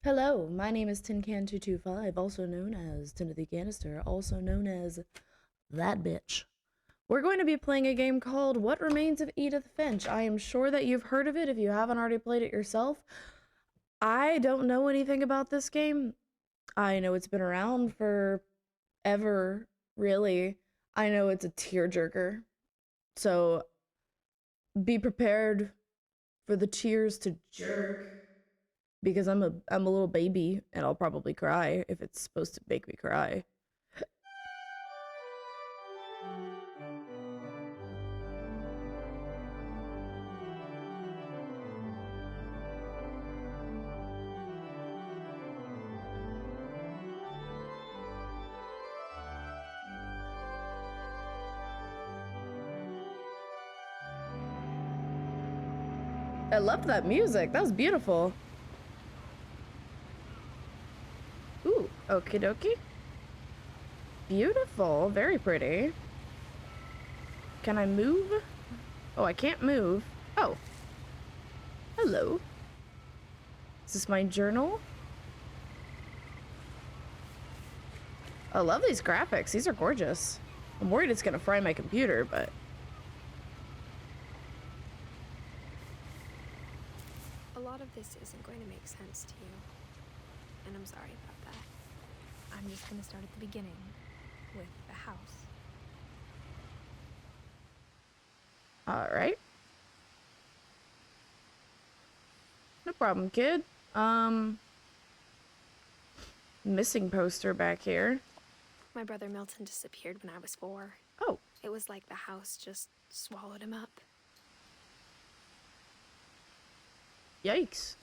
Hello, my name is TinCan225, also known as Timothy Canister, also known as that bitch. We're going to be playing a game called What Remains of Edith Finch. I am sure that you've heard of it if you haven't already played it yourself. I don't know anything about this game. I know it's been around for ever, really. I know it's a tearjerker. So be prepared for the tears to jerk because I'm a little baby and I'll probably cry if it's supposed to make me cry. I loved that music. That was beautiful. Ooh, okie dokie. Beautiful. Very pretty. Can I move? Oh, I can't move. Oh. Hello. Is this my journal? I love these graphics. These are gorgeous. I'm worried it's gonna fry my computer, but... A lot of this isn't going to make sense to you, and I'm sorry about that. I'm just going to start at the beginning, with the house. Alright. No problem, kid. Missing poster back here. My brother Milton disappeared when I was 4. Oh. It was like the house just swallowed him up. Yikes.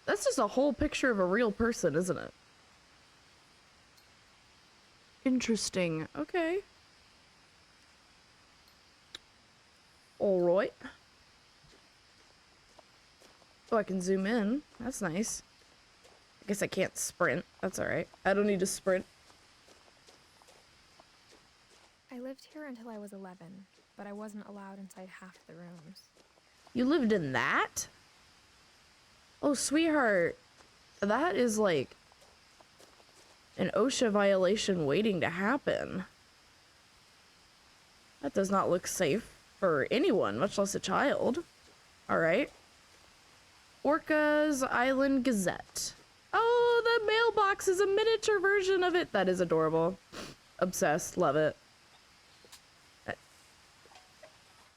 That's just a whole picture of a real person, isn't it? Interesting. Okay. Alright. Oh, I can zoom in. That's nice. I guess I can't sprint. That's alright. I don't need to sprint. I lived here until I was 11, but I wasn't allowed inside half the rooms. You lived in that? Oh, sweetheart. That is like an OSHA violation waiting to happen. That does not look safe for anyone, much less a child. Alright. Orca's Island Gazette. Oh, the mailbox is a miniature version of it. That is adorable. Obsessed. Love it.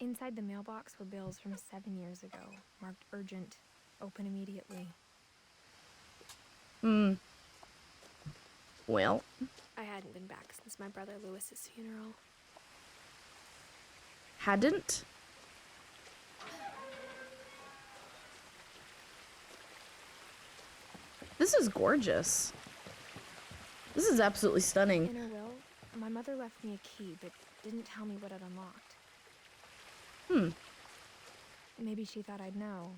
Inside the mailbox were bills from 7 years ago, marked urgent, open immediately. Well. I hadn't been back since my brother Lewis's funeral. Hadn't? This is gorgeous. This is absolutely stunning. In her will, my mother left me a key, but didn't tell me what it unlocked. Maybe she thought I'd know.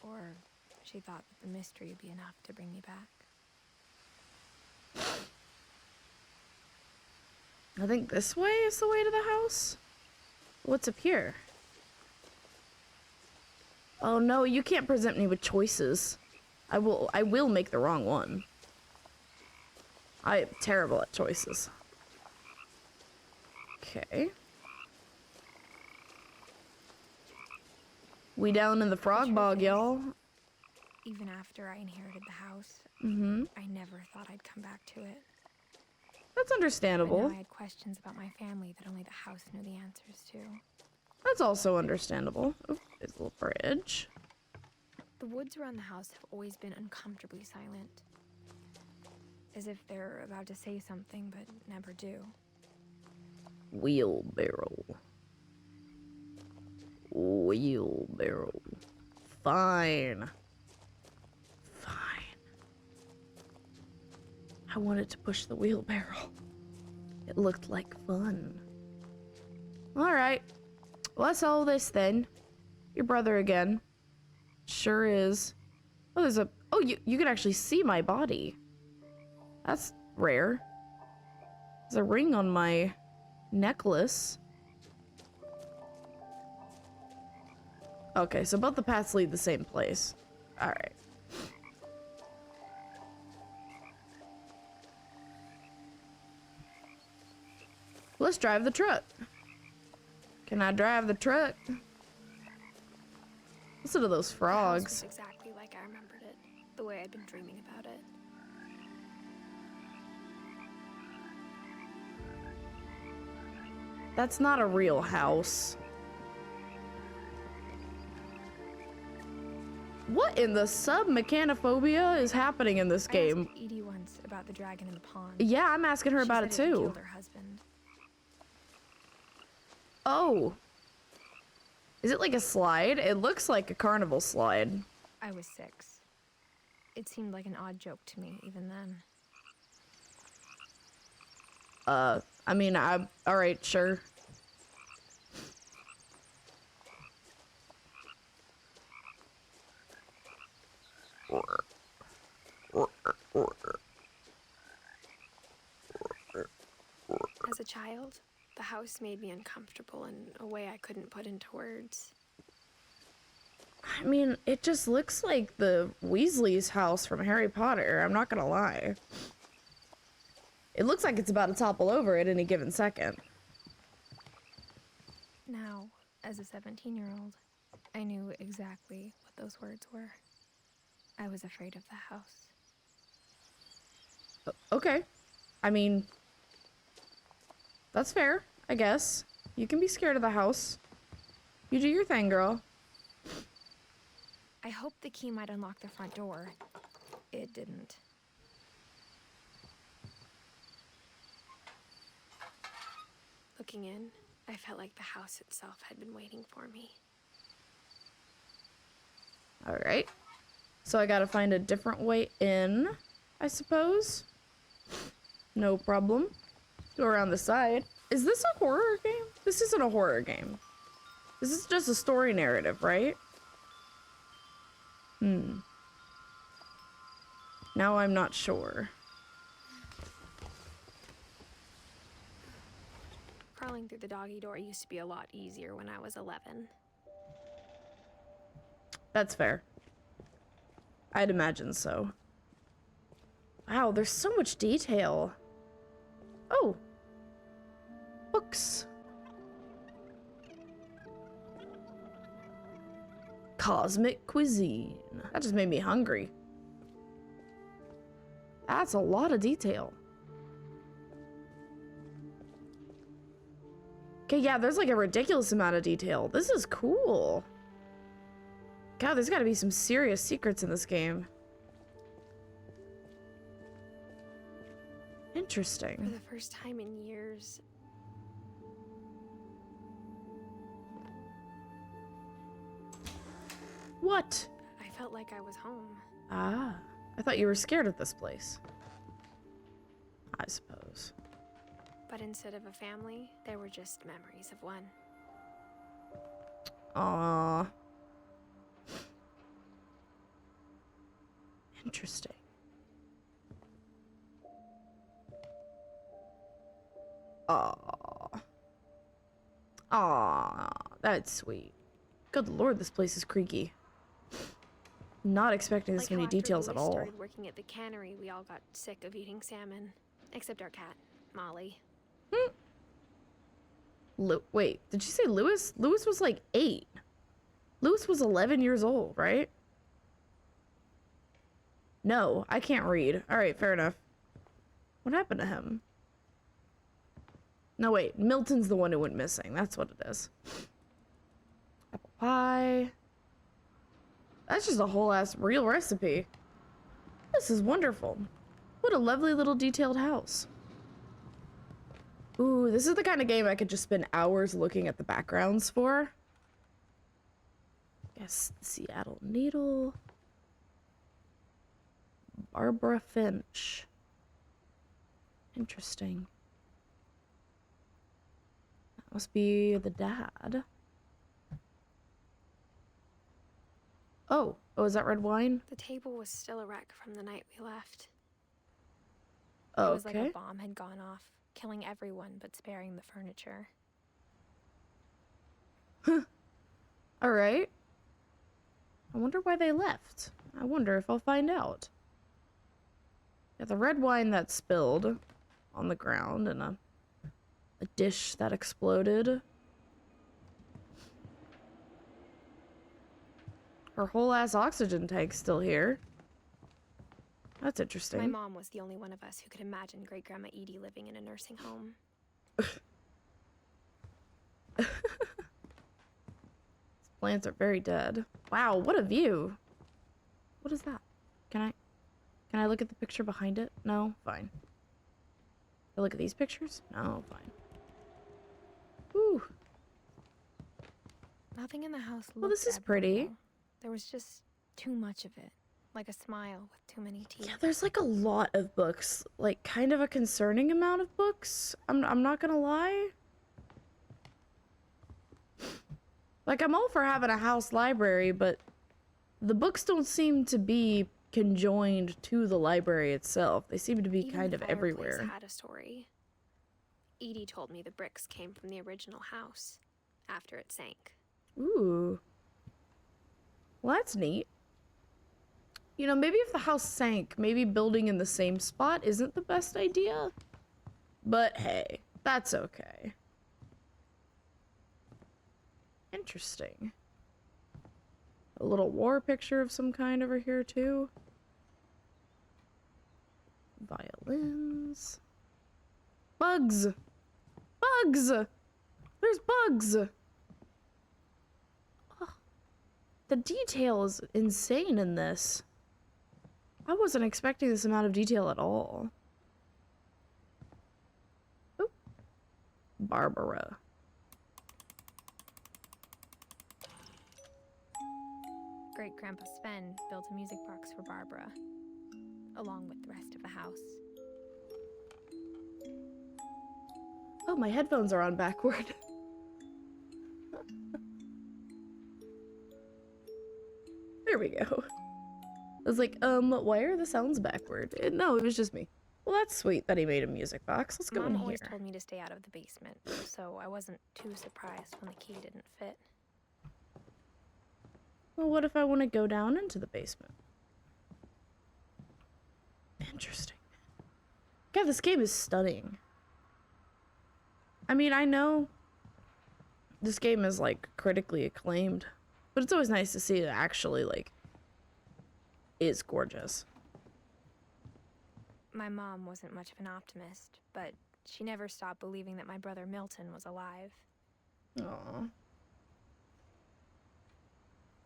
Or she thought that the mystery would be enough to bring me back. I think this way is the way to the house. What's up here? Oh no, you can't present me with choices. I will make the wrong one. I am terrible at choices. Okay. We down in the frog bog, y'all. Even after I inherited the house, I never thought I'd come back to it. That's But understandable. now I had questions about my family that only the house knew the answers to. That's also understandable. Oh, there's a little bridge. The woods around the house have always been uncomfortably silent. As if they're about to say something, but never do. Wheelbarrow. Wheelbarrow. Fine. Fine. I wanted to push the wheelbarrow. It looked like fun. Alright. Let's all this then. Your brother again. Sure is. Oh, there's a... Oh, you can actually see my body. That's rare. There's a ring on my necklace. Okay, so both the paths lead the same place. Alright. Let's drive the truck. Can I drive the truck? Listen to those The house was frogs. exactly like I remembered it, the way I'd been dreaming about it. That's not a real house. What in the sub-mechanophobia is happening in this game? I asked Edie once about the dragon in the pond. Yeah, I'm asking her She about said it had too. killed her husband. Oh. Is it like a slide? It looks like a carnival slide. I was 6. It seemed like an odd joke to me even then. I mean, I'm alright, sure. As a child, the house made me uncomfortable in a way I couldn't put into words. I mean, it just looks like the Weasley's house from Harry Potter. I'm not gonna lie. It looks like it's about to topple over at any given second. Now, as a 17-year-old, I knew exactly what those words were. I was afraid of the house. Okay. I mean, that's fair, I guess. You can be scared of the house. You do your thing, girl. I hoped the key might unlock the front door. It didn't. Looking in, I felt like the house itself had been waiting for me. Alright. So I gotta find a different way in, I suppose. No problem. Go around the side. Is this a horror game? This isn't a horror game. This is just a story narrative, right? Now I'm not sure. Crawling through the doggy door used to be a lot easier when I was 11. That's fair. I'd imagine so. Wow, there's so much detail. Oh. Books. Cosmic cuisine. That just made me hungry. That's a lot of detail. Okay, yeah, there's like a ridiculous amount of detail. This is cool. God, there's gotta be some serious secrets in this game. For Interesting. the first time in years, What? I felt like I was home. Ah, I thought you were scared of this place. I suppose. But instead of a family, there were just memories of one. Aww. Interesting. Aww. Aww, that's sweet. Good lord, this place is creaky. Not expecting this Like many how after details at Louis all. started working at the cannery, we all got sick of eating salmon. Except our cat, Molly. Wait, did you say Louis? Louis was like 8. Louis was 11 years old, right? No, I can't read. Alright, fair enough. What happened to him? No, wait. Milton's the one who went missing. That's what it is. Apple pie. That's just a whole ass real recipe. This is wonderful. What a lovely little detailed house. Ooh, this is the kind of game I could just spend hours looking at the backgrounds for. Yes, Seattle Needle. Barbara Finch. Interesting. That must be the dad. Oh, is that red wine? The table was still a wreck from the night we left. Oh, It was like okay. a bomb had gone off, killing everyone but sparing the furniture. All right. I wonder why they left. I wonder if I'll find out. Yeah, the red wine that spilled on the ground and a dish that exploded. Her whole ass oxygen tank's still here. That's interesting. My mom was the only one of us who could imagine Great Grandma Edie living in a nursing home. These plants are very dead. Wow, what a view. What is that? Can I look at the picture behind it? No? Fine. Can I look at these pictures? No, fine. Ooh. Nothing in the house looked Well, this is pretty. abnormal. There was just too much of it. Like a smile with too many teeth. Yeah, there's like a lot of books. Like, kind of a concerning amount of books. I'm not gonna lie. Like, I'm all for having a house library, but the books don't seem to be conjoined to the library itself. They seem to be Even kind the of fireplace everywhere. had a story. Edie told me the bricks came from the original house after it sank. Ooh. Well, that's neat. You know, maybe if the house sank, maybe building in the same spot isn't the best idea. But hey, that's okay. Interesting. A little war picture of some kind over here, too. Violins. Bugs! Bugs! There's bugs! Oh, the detail is insane in this. I wasn't expecting this amount of detail at all. Oop. Barbara. Great Grandpa Sven built a music box for Barbara, along with the rest of the house. Oh, my headphones are on backward. There we go. I was like, why are the sounds backward? No, it was just me. Well, that's sweet that he made a music box. Let's go in Mom always here. told me to stay out of the basement, so I wasn't too surprised when the key didn't fit. Well, what if I want to go down into the basement? Interesting. God, this game is stunning. I mean, I know this game is, like, critically acclaimed, but it's always nice to see it actually, like, is gorgeous. My mom wasn't much of an optimist, but she never stopped believing that my brother Milton was alive. Aww.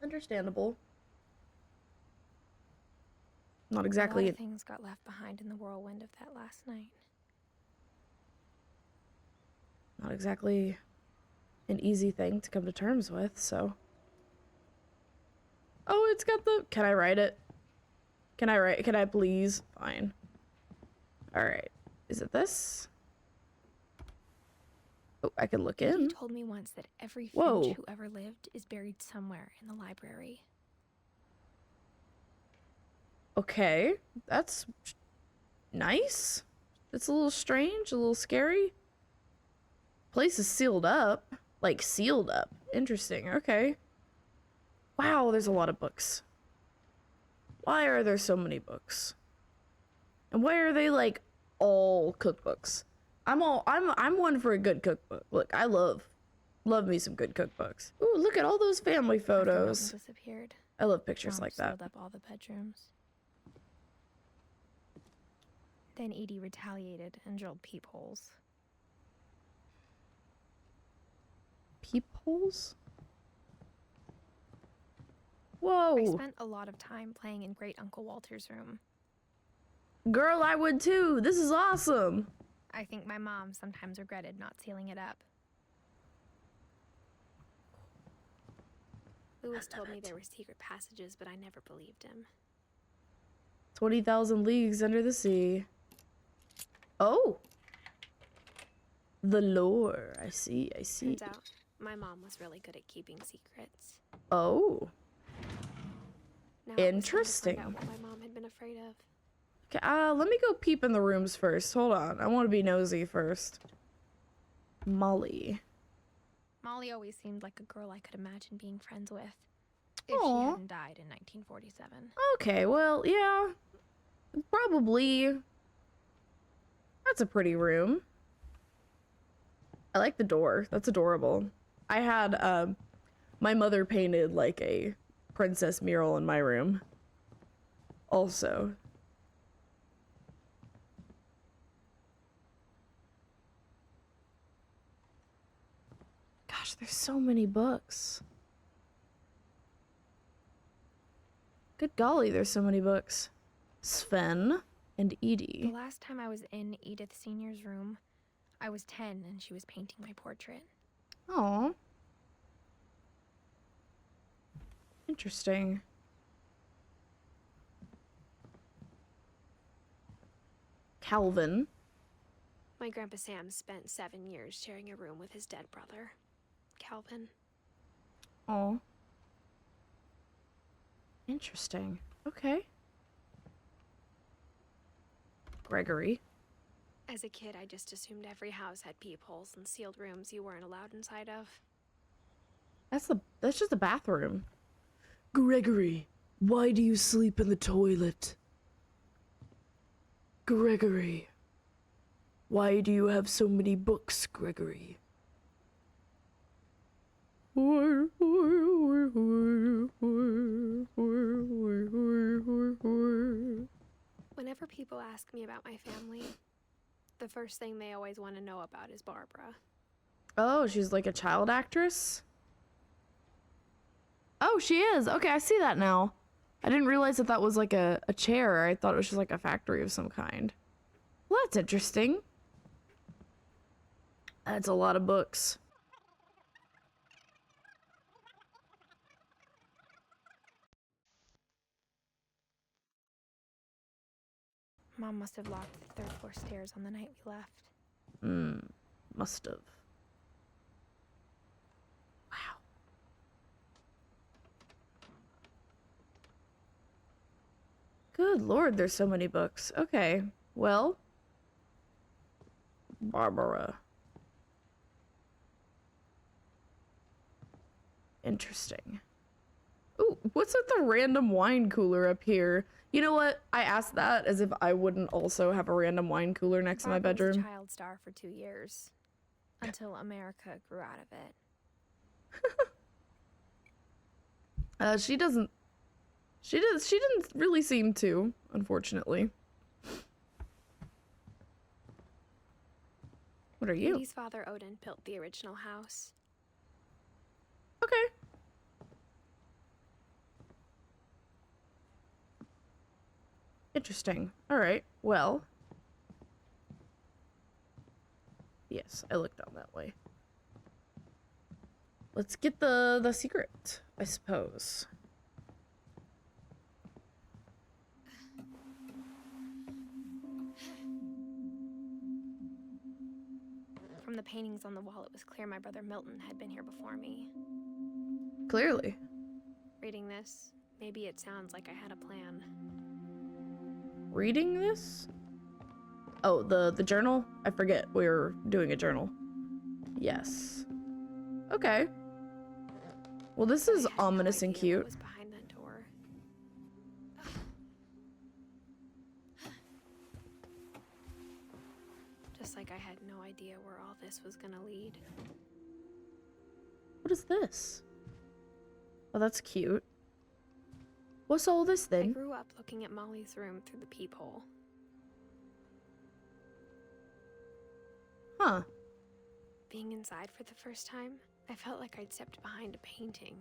Understandable. Not A exactly. lot of things got left behind in the whirlwind of that last night. Not exactly an easy thing to come to terms with, so. Oh, it's got the. Can I write it? Can I please? Fine. Alright. Is it this? Oh, I can look He in. told me once that every Whoa. Finch who ever lived is buried somewhere in the library. Okay. That's nice. It's a little strange, a little scary. Place is sealed up. Like, sealed up. Interesting. Okay. Wow, there's a lot of books. Why are there so many books? And why are they, like, all cookbooks? I'm one for a good cookbook. Look, I love me some good cookbooks. Ooh, look at all those family After Milton photos. disappeared, I love pictures Mom like that. sealed up all the bedrooms. Then Edie retaliated and drilled peepholes. Peepholes? I Whoa. spent a lot of time playing in Great Uncle Walter's room. Girl, I would too. This is awesome. I think my mom sometimes regretted not sealing it up. Lewis told me there were secret passages, but I never believed him. 20,000 leagues under the sea. Oh. The lore. I see. Turns out, my mom was really good at keeping secrets. Oh. Now it was time to Interesting. find out what my mom had been afraid of. Okay, let me go peep in the rooms first. Hold on. I want to be nosy first. Molly. Molly always seemed like a girl I could imagine being friends with. If she Aw. hadn't died in 1947. Okay, well, yeah. Probably. That's a pretty room. I like the door. That's adorable. I had, my mother painted, like, a princess mural in my room. Also. Gosh, there's so many books. Good golly, there's so many books. Sven and The Edie. last time I was in Edith Sr.'s room, I was 10 and she was painting my portrait. Aw. Interesting. Calvin. My Grandpa Sam spent 7 years sharing a room with his dead brother, Calvin. Aw. Interesting. Okay. Gregory. As a kid, I just assumed every house had peepholes and sealed rooms you weren't allowed inside of. That's just a bathroom. Gregory, why do you sleep in the toilet? Gregory, why do you have so many books, Gregory? Whenever people ask me about my family, the first thing they always want to know about is Barbara. Oh, she's like a child actress? Oh, she is. Okay, I see that now. I didn't realize that that was like a chair. I thought it was just like a factory of some kind. Well, that's interesting. That's a lot of books. Mom must have locked the third floor stairs on the night we left. Must have. Wow. Good lord, there's so many books. Okay, well. Barbara. Interesting. Ooh, what's with the random wine cooler up here? You know what? I asked that as if I wouldn't also have a random wine cooler next to my Barbara was a bedroom. child star for 2 years, until America grew out of it. She didn't really seem to, unfortunately. What are you? Edie's father, Odin, built the original house. Okay. Interesting. Alright, well. Yes, I looked down that way. Let's get the secret, I suppose. From the paintings on the wall, it was clear my brother Milton had been here before me. Clearly. Reading this, maybe it sounds like I had a plan. Reading this? Oh, the journal? I forget we were doing a journal. Yes. Okay. Well, this is I had no ominous and idea cute. what was behind that door. Just like I had no idea where all this was gonna lead. What is this? Oh, that's cute. What's all this I then? grew up looking at Molly's room through the peephole. Huh. Being inside for the first time, I felt like I'd stepped behind a painting.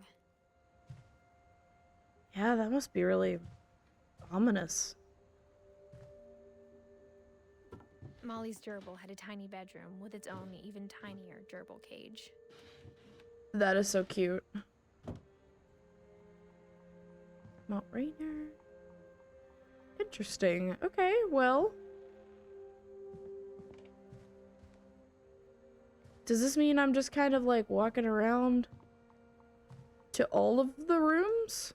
Yeah, that must be really ominous. Molly's gerbil had a tiny bedroom with its own even tinier gerbil cage. That is so cute. Mount Rainier. Interesting. Okay, well. Does this mean I'm just kind of like walking around to all of the rooms?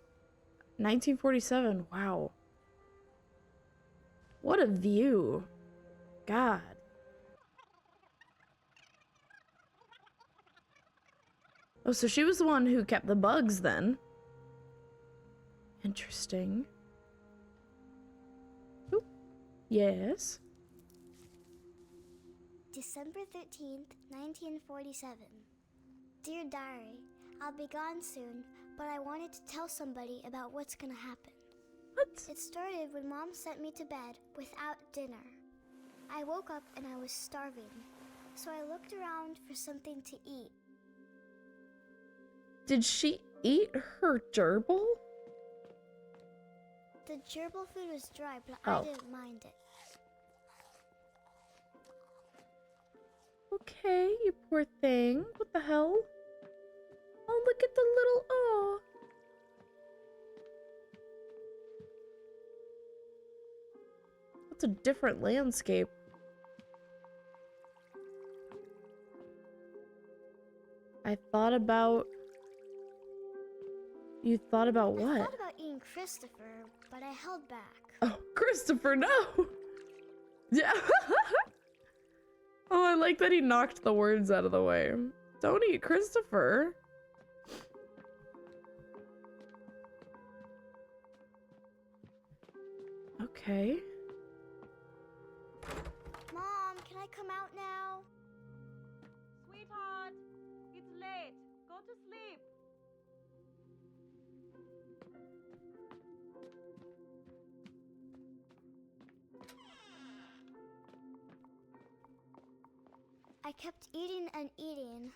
1947, wow. What a view. God. Oh, so she was the one who kept the bugs then. Interesting. Oop. Yes. December 13th, 1947. Dear Diary, I'll be gone soon, but I wanted to tell somebody about what's gonna happen. What? It started when Mom sent me to bed without dinner. I woke up and I was starving, so I looked around for something to eat. Did she eat her gerbil? The gerbil food was dry, but Oh. I didn't mind it. Okay, you poor thing. What the hell? Oh, look at the little... Oh. That's a different landscape. I thought about... You thought about what? I thought about eating Christopher, but I held back. Oh, Christopher, no! Yeah. Oh, I like that he knocked the words out of the way. Don't eat Christopher. Okay. Mom, can I come out now? Sweetheart, it's late. Go to sleep. I kept eating and eating.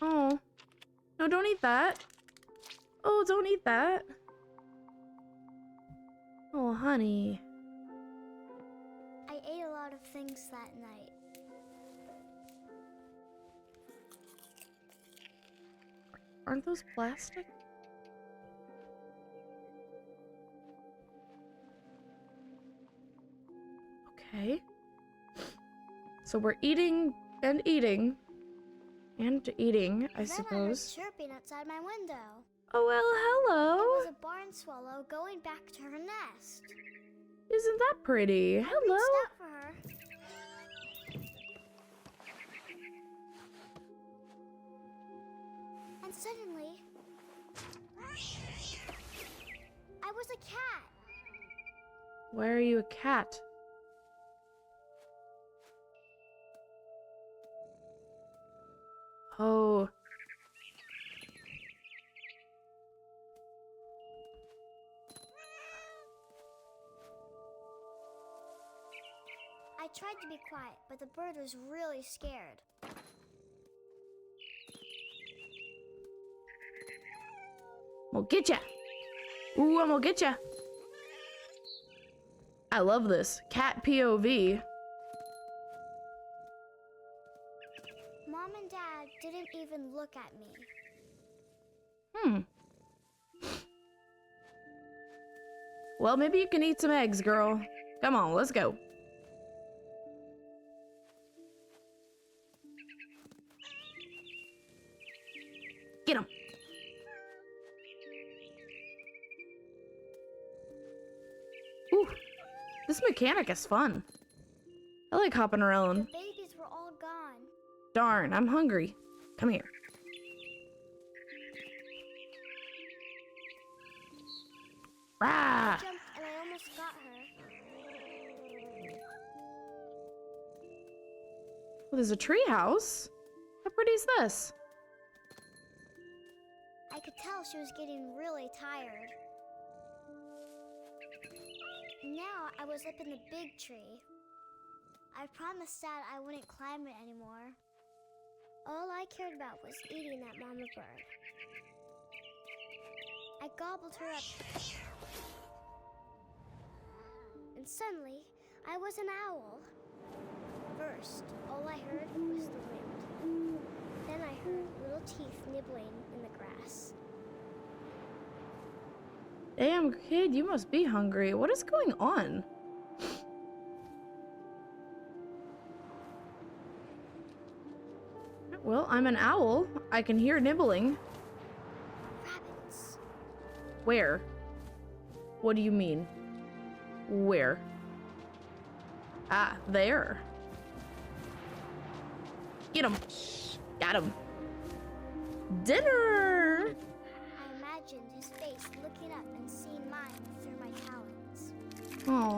Oh. No, don't eat that. Oh, don't eat that. Oh, honey. I ate a lot of things that night. Aren't those plastic? Okay. So we're eating and eating. And eating, I Then suppose. I heard chirping outside my window. Oh, well, It hello. was a barn swallow going back to her nest. Isn't that pretty? I Hello. reached out for her. And suddenly, I was a cat. Why are you a cat? Oh. I tried to be quiet, but the bird was really scared. I'm gonna get ya. Ooh, I'm gonna get ya. I love this. Cat POV. Mom and Dad didn't even look at me. Well, maybe you can eat some eggs, girl. Come on, let's go. Get him. Ooh, this mechanic is fun. I like hopping The around. babies were all gone. Darn, I'm hungry. Come here. I Rah! jumped and I almost got her. Oh, there's a tree house. How pretty is this? I could tell she was getting really tired. Now I was up in the big tree. I promised Dad I wouldn't climb it anymore. All I cared about was eating that mama bird. I gobbled her up. And suddenly, I was an owl. First, all I heard was the wind. Then I heard little teeth nibbling in the grass. Damn, kid, you must be hungry. What is going on? Well, I'm an owl. I can hear nibbling. Rabbits. Where? What do you mean? Where? Ah, there. Get him. Got him. Dinner! I imagined his face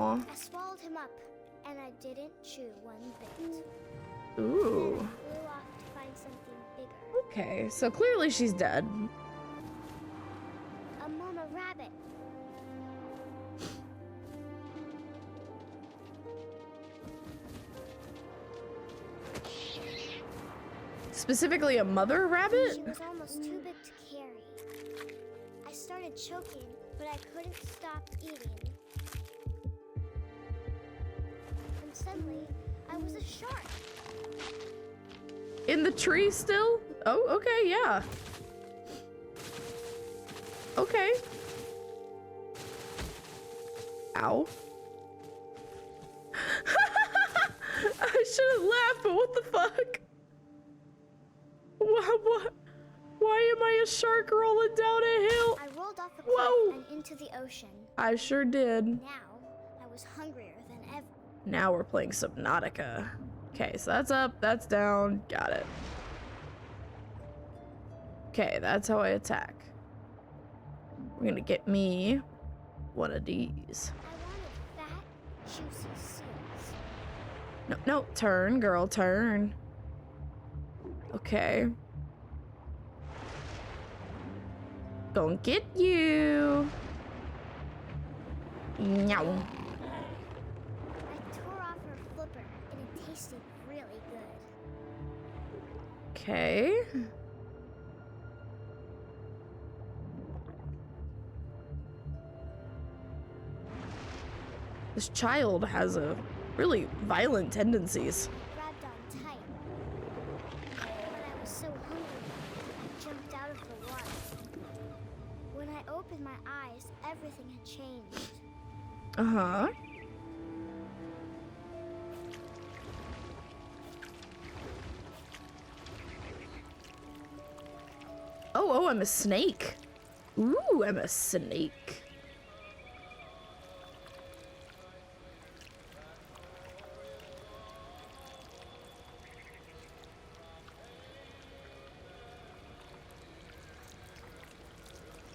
Aw. I swallowed him up, and I didn't chew one bit. Ooh. Then I flew off to find something bigger. Okay, so clearly she's dead. A mama rabbit. Specifically a mother rabbit? She was almost too big to carry. I started choking, but I couldn't stop eating. And suddenly, I was a shark. In the tree still? Oh, okay, yeah. Okay. Ow. I shouldn't laugh, but what the fuck? What? Why am I a shark rolling down a hill? I rolled off a Whoa. cliff and into the ocean. I sure did. Now, I was hungrier than ever. Now we're playing Subnautica. Okay, so that's up, that's down. Got it. Okay, that's how I attack. We're gonna get me one of these. I wanted fat, juicy seals. No, no, turn, girl, turn. Okay. Gonna get you. Meow. I tore off her flipper, and it tasted really good. Okay. This child has a really violent tendencies. Grabbed on tight. But I was so hungry, I jumped out of the water. When I opened my eyes, everything had changed. Uh-huh. Oh, I'm a snake. Ooh, I'm a snake.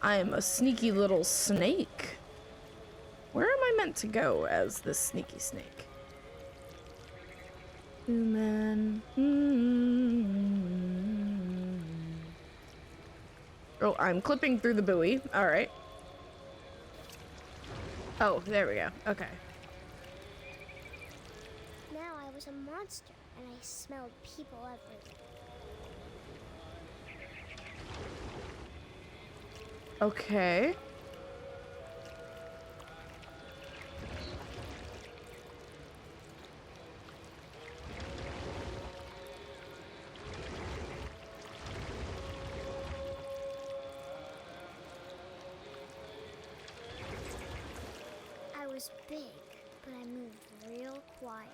I am a sneaky little snake. Where am I meant to go as this sneaky snake? Human. Oh, I'm clipping through the buoy. All right. Oh, there we go. Okay. Now I was a monster, and I smelled people everywhere. Okay. I was big, but I moved real quiet.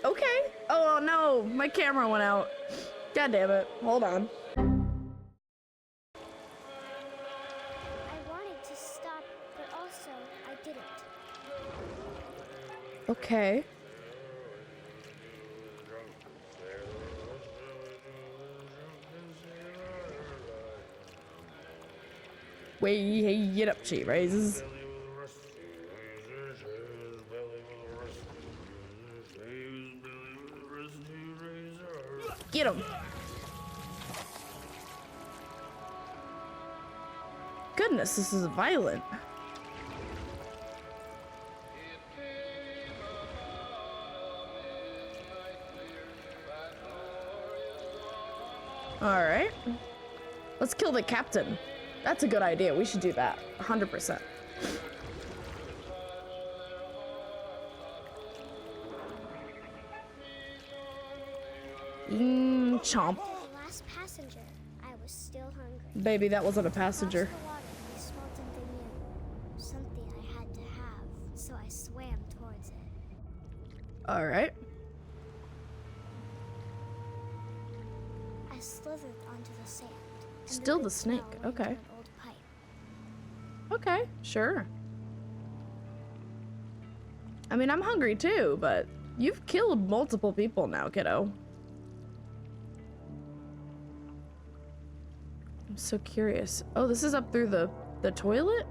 Okay. Oh no, my camera went out. God damn it. Hold on. I wanted to stop, but also I didn't. Okay. Way, hey, get up, she rises. Get him. Goodness, this is violent. All right. Let's kill the captain. That's a good idea. We should do that. 100%. Chomp. The last passenger, I was still hungry. Baby, that wasn't a passenger. Across the water, I smelled something new. Something I had to have, so I swam towards it. All right. I slithered onto the sand. and Still good the snake, smell went okay. into an old pipe. Okay, sure. I mean, I'm hungry too, but you've killed multiple people now, kiddo. I'm so curious. Oh, this is up through the toilet?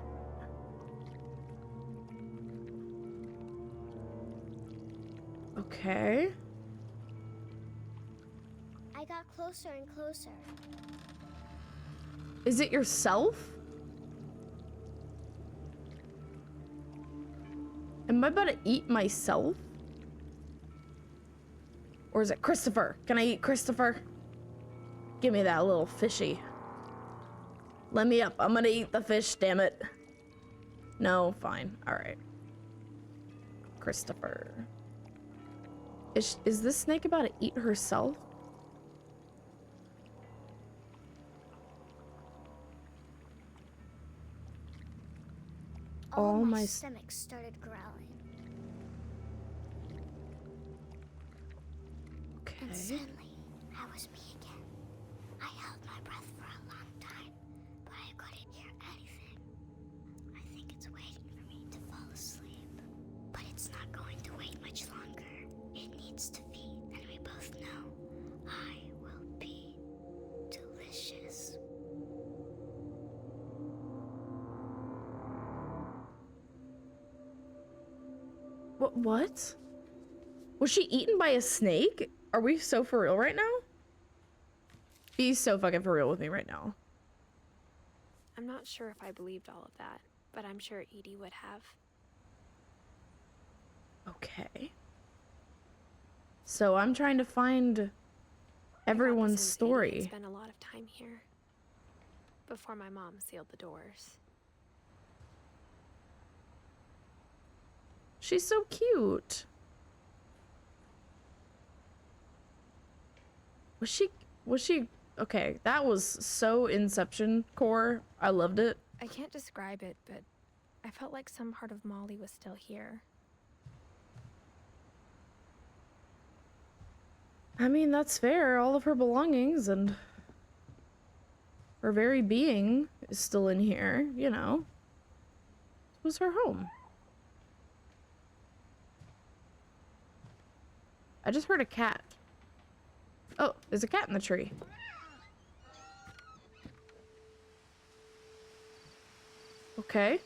Okay. I got closer and closer. Is it yourself? Am I about to eat myself? Or is it Christopher? Can I eat Christopher? Give me that little fishy. Let me up. I'm gonna eat the fish, damn it. No, fine. Alright. Christopher. Is this snake about to eat herself? All my stomach started growling. Okay. And suddenly, I was me again. I held my breath for a long time, but I couldn't hear anything. I think it's waiting for me to fall asleep. But it's not going to wait much longer. It needs to feed, and we both know I will be delicious. What? Was she eaten by a snake? Are we so for real right now? Be so fucking for real with me right now. I'm not sure if I believed all of that, but I'm sure Edie would have. Okay. So I'm trying to find everyone's story. Edie spent a lot of time here before my mom sealed the doors. She's so cute. Was she okay, that was so Inception core. I loved it. I can't describe it, but I felt like some part of Molly was still here. I mean, that's fair. All of her belongings and her very being is still in here, you know. It was her home. I just heard a cat. Oh, there's a cat in the tree. Okay.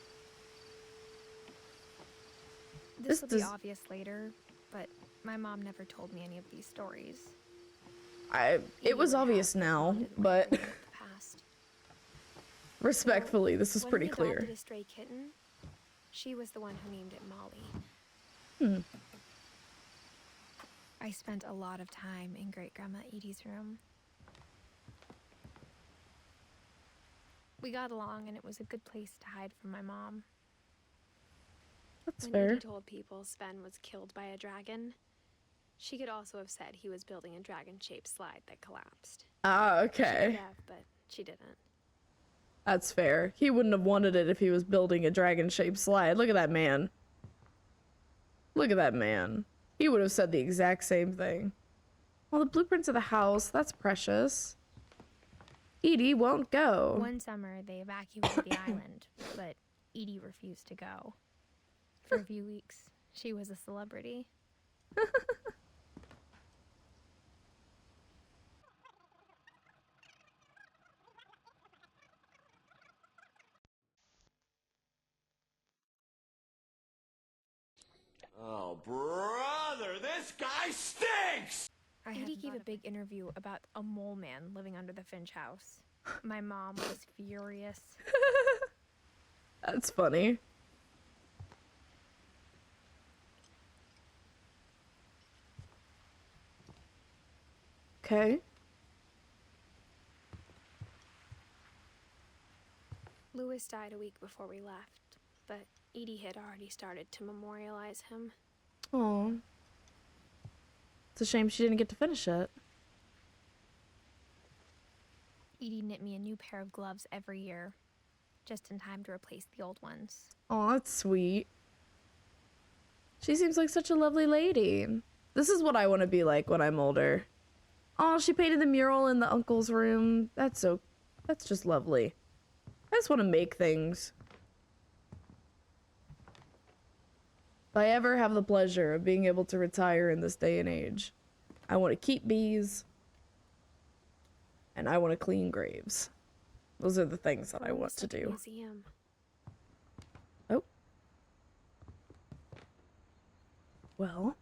This will be does- obvious later, but my mom never told me any of these stories. It was obvious now, but The past. respectfully, this is When pretty we clear. adopted a stray kitten, she was the one who named it Molly. I spent a lot of time in Great Grandma Edie's room. We got along, and it was a good place to hide from my mom. That's When fair. Edie told people Sven was killed by a dragon, she could also have said he was building a dragon-shaped slide that collapsed. Ah, She could okay. have, but she didn't. That's fair. He wouldn't have wanted it if he was building a dragon-shaped slide. Look at that man. Look at that man. He would have said the exact same thing. Well, the blueprints of the house, that's precious. Edie won't go. One summer, they evacuated the island, but Edie refused to go. For a few weeks, she was a celebrity. Oh, brother, this guy stinks! Edie gave a big interview about a mole man living under the Finch house. My mom was furious. That's funny. Okay. Louis died a week before we left, but Edie had already started to memorialize him. Aw. It's a shame she didn't get to finish it. Edie knit me a new pair of gloves every year, just in time to replace the old ones. Aw, that's sweet. She seems like such a lovely lady. This is what I want to be like when I'm older. Oh, she painted the mural in the uncle's room. That's just lovely. I just want to make things. If I ever have the pleasure of being able to retire in this day and age, I want to keep bees and I want to clean graves. Those are the things that I Home want is to such a do. Museum. Oh. Well.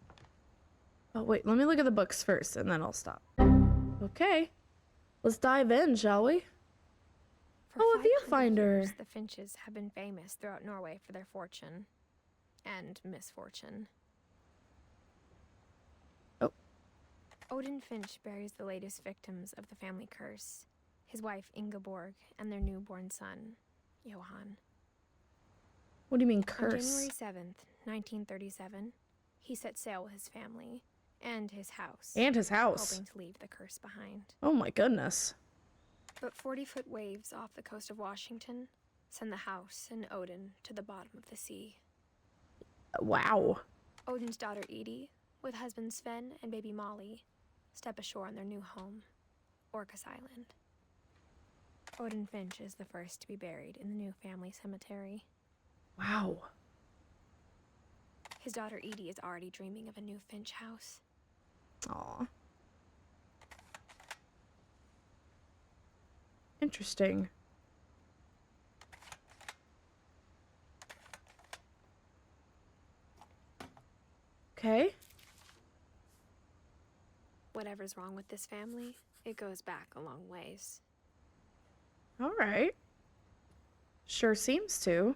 Oh, wait, let me look at the books first, and then I'll stop. Okay. Let's dive in, shall we? For Oh, a 500 viewfinder. years, the Finches have been famous throughout Norway for their fortune and misfortune. Oh. Odin Finch buries the latest victims of the family curse, his wife Ingeborg and their newborn son, Johan. What do you mean, On curse? January 7th, 1937, he set sail with his family and his house, And his house. hoping to leave the curse behind. Oh my goodness. But 40-foot waves off the coast of Washington send the house and Odin to the bottom of the sea. Wow. Odin's daughter Edith, with husband Sven and baby Molly, step ashore on their new home, Orcas Island. Odin Finch is the first to be buried in the new family cemetery. Wow. His daughter Edie is already dreaming of a new Finch house. Aw. Interesting. Okay. Whatever's wrong with this family, it goes back a long ways. All right. Sure seems to.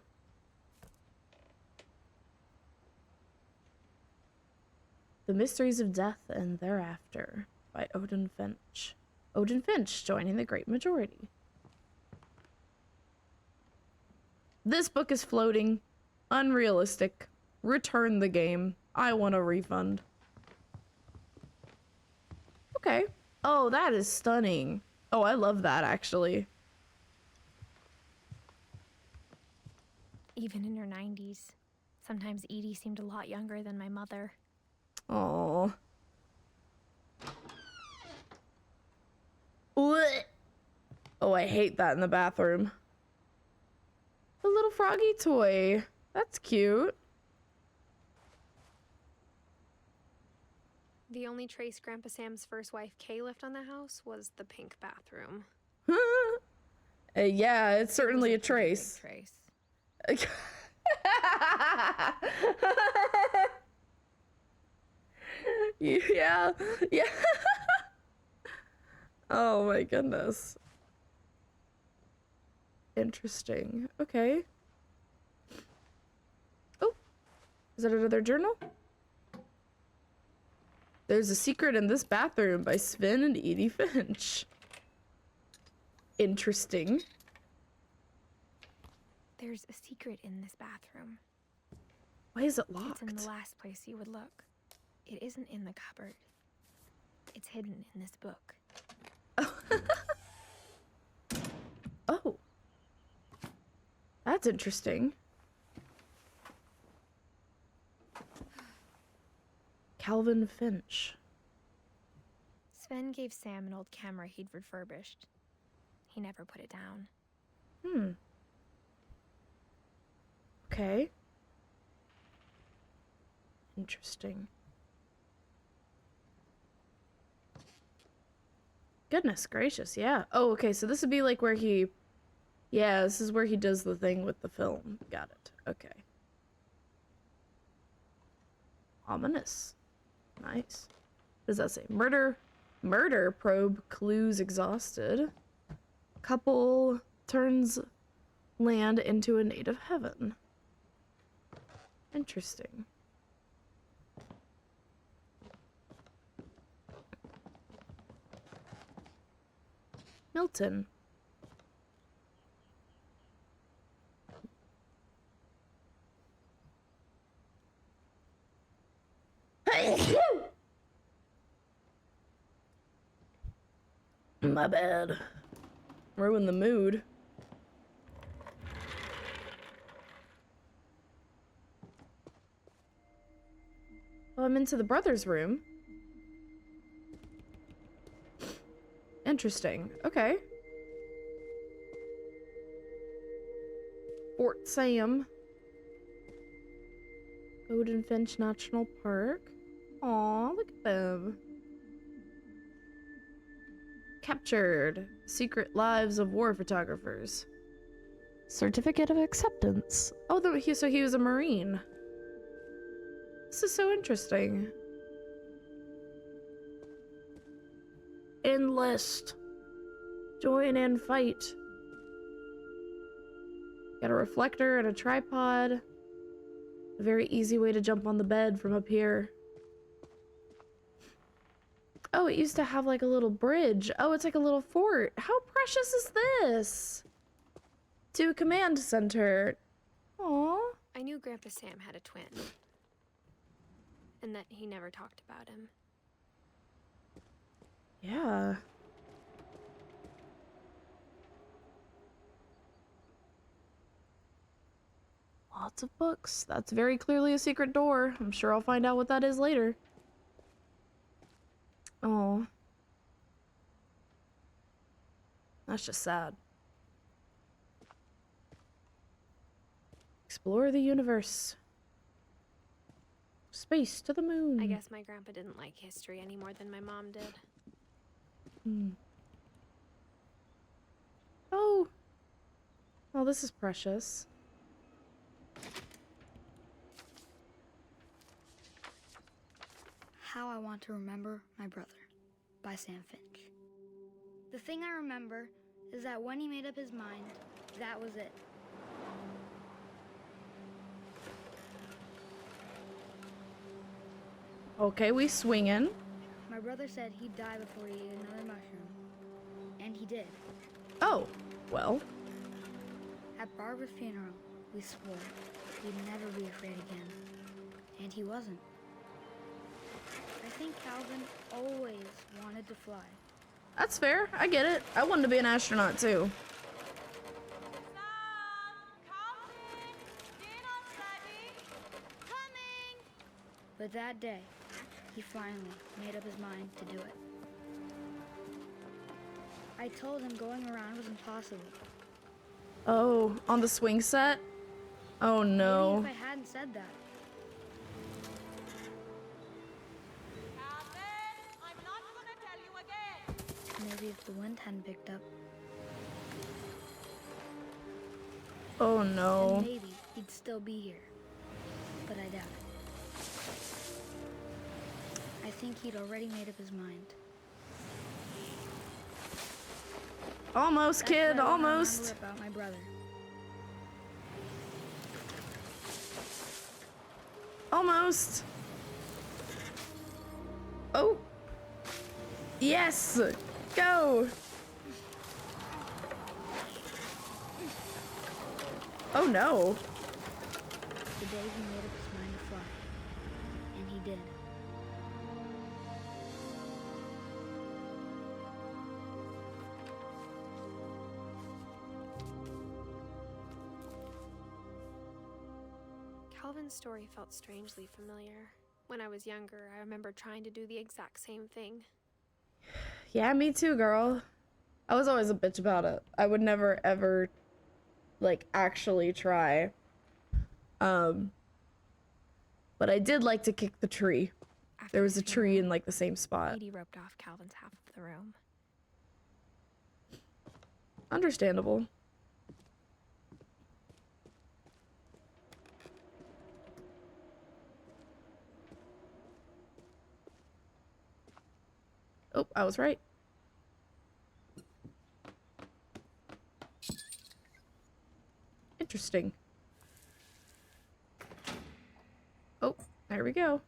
The Mysteries of Death and Thereafter by Odin Finch. Odin Finch joining the great majority. This book is floating. Unrealistic. Return the game. I want a refund. Okay. Oh, that is stunning. Oh, I love that, actually. Even in her 90s, sometimes Edie seemed a lot younger than my mother. Oh. Oh, I hate that in the bathroom. A little froggy toy. That's cute. The only trace Grandpa Sam's first wife Kay left on the house was the pink bathroom. Yeah, it's certainly a It was pretty big trace. trace. Yeah, yeah. Oh my goodness. Interesting. Okay. Oh, is that another journal? There's a secret in this bathroom by Sven and Edie Finch. Interesting. There's a secret in this bathroom. Why is it It's locked? in the last place you would look. It isn't in the cupboard. It's hidden in this book. Oh. That's interesting. Calvin Finch. Sven gave Sam an old camera he'd refurbished. He never put it down. Okay. Interesting. Goodness gracious, yeah. Oh, okay, so this would be like where he... Yeah, this is where he does the thing with the film. Got it. Okay. Ominous. Nice. What does that say? Murder probe clues exhausted. Couple turns land into a native heaven. Interesting. Milton. My bad. Ruin the mood. Oh, I'm into the brothers' room. Interesting. Okay. Fort Sam. Odin Finch National Park. Aw, look at them. captured. Secret Lives of War Photographers. Certificate of acceptance. Oh, so he was a Marine. This is so interesting. Enlist. Join and fight. Got a reflector and a tripod. A very easy way to jump on the bed from up here. Oh, it used to have like a little bridge. Oh, it's like a little fort. How precious is this? To command center. Aww. I knew Grandpa Sam had a twin. And that he never talked about him. Yeah. Lots of books. That's very clearly a secret door. I'm sure I'll find out what that is later. Oh. That's just sad. Explore the universe. Space to the moon. I guess my grandpa didn't like history any more than my mom did. Oh. Oh, this is precious. How I Want to Remember My Brother by Sam Finch. The thing I remember is that when he made up his mind, that was it. Okay, we swinging. My brother said he'd die before he ate another mushroom. And he did. Oh, well. At Barbara's funeral, we swore we'd never be afraid again. And he wasn't. I think Calvin always wanted to fly. That's fair. I get it. I wanted to be an astronaut too. Sam, Calvin, dinner's ready. Coming! But that day, he finally made up his mind to do it. I told him going around was impossible. Oh, on the swing set? Oh no. Maybe if I hadn't said that. Calvin, I'm not gonna tell you again. Maybe if the wind hadn't picked up. Oh no. Then maybe he'd still be here. But I doubt it. I think he'd already made up his mind. Almost, That's kid, what I almost. remember about my brother. Almost. Oh. Yes. Go. Oh no. The day he made up his mind to fly. And he did. Calvin's story felt strangely familiar. When I was younger, I remember trying to do the exact same thing. Yeah, me too, girl. I was always a bitch about it. I would never ever like actually try. But I did like to kick the tree. After There was the a tree funeral, in like the same spot. Edie roped off Calvin's half of the room. Understandable. Oh, I was right. Interesting. Oh, there we go.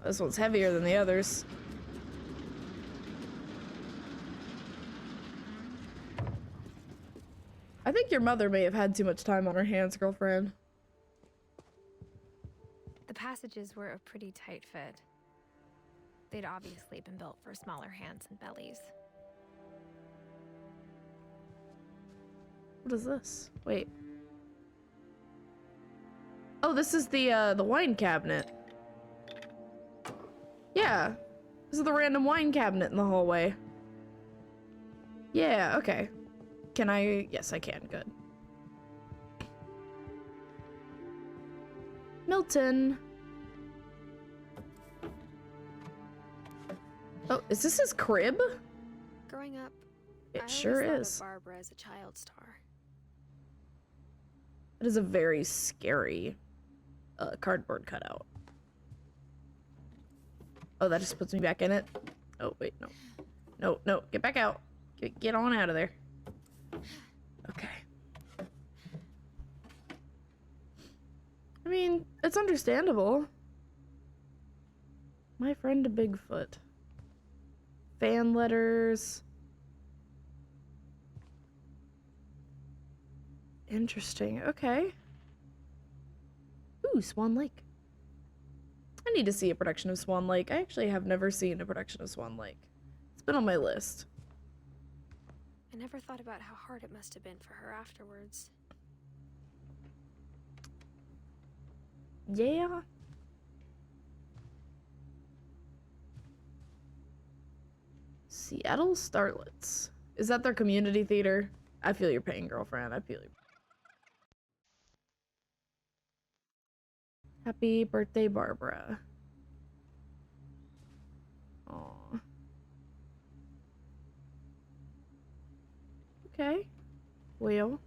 This one's heavier than the others. I think your mother may have had too much time on her hands, girlfriend. The passages were a pretty tight fit. They'd obviously been built for smaller hands and bellies. What is this? Wait. Oh, this is the wine cabinet. Yeah. This is the random wine cabinet in the hallway. Yeah, okay. Can I? Yes, I can. Good. Milton. Oh, is this his crib? Growing up, It I sure always is. thought of Barbara as a child star. It is a very scary cardboard cutout. Oh, that just puts me back in it. Oh, wait, no. No, no, get back out. Get on out of there. Okay. I mean, it's understandable. My friend Bigfoot. Fan letters. Interesting. Okay. Ooh, Swan Lake. I need to see a production of Swan Lake. I actually have never seen a production of Swan Lake. It's been on my list. I never thought about how hard it must have been for her afterwards. Yeah. Seattle Starlets. Is that their community theater? I feel your pain, girlfriend. I feel your... Happy birthday, Barbara. Aw. Okay. Well.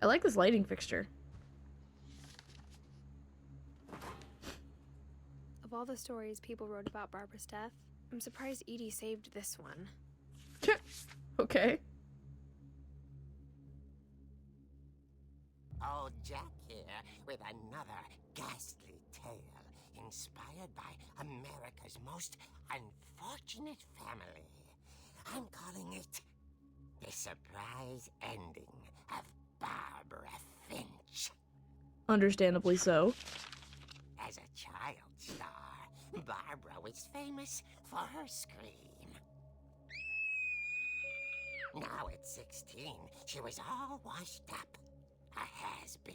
I like this lighting fixture. Of all the stories people wrote about Barbara's death, I'm surprised Edie saved this one. Okay. Old Jack here with another ghastly tale inspired by America's most unfortunate family. I'm calling it The Surprise Ending of Barbara Finch. Understandably so. As a child star, Barbara was famous for her scream. Now at 16, she was all washed up. A has-been.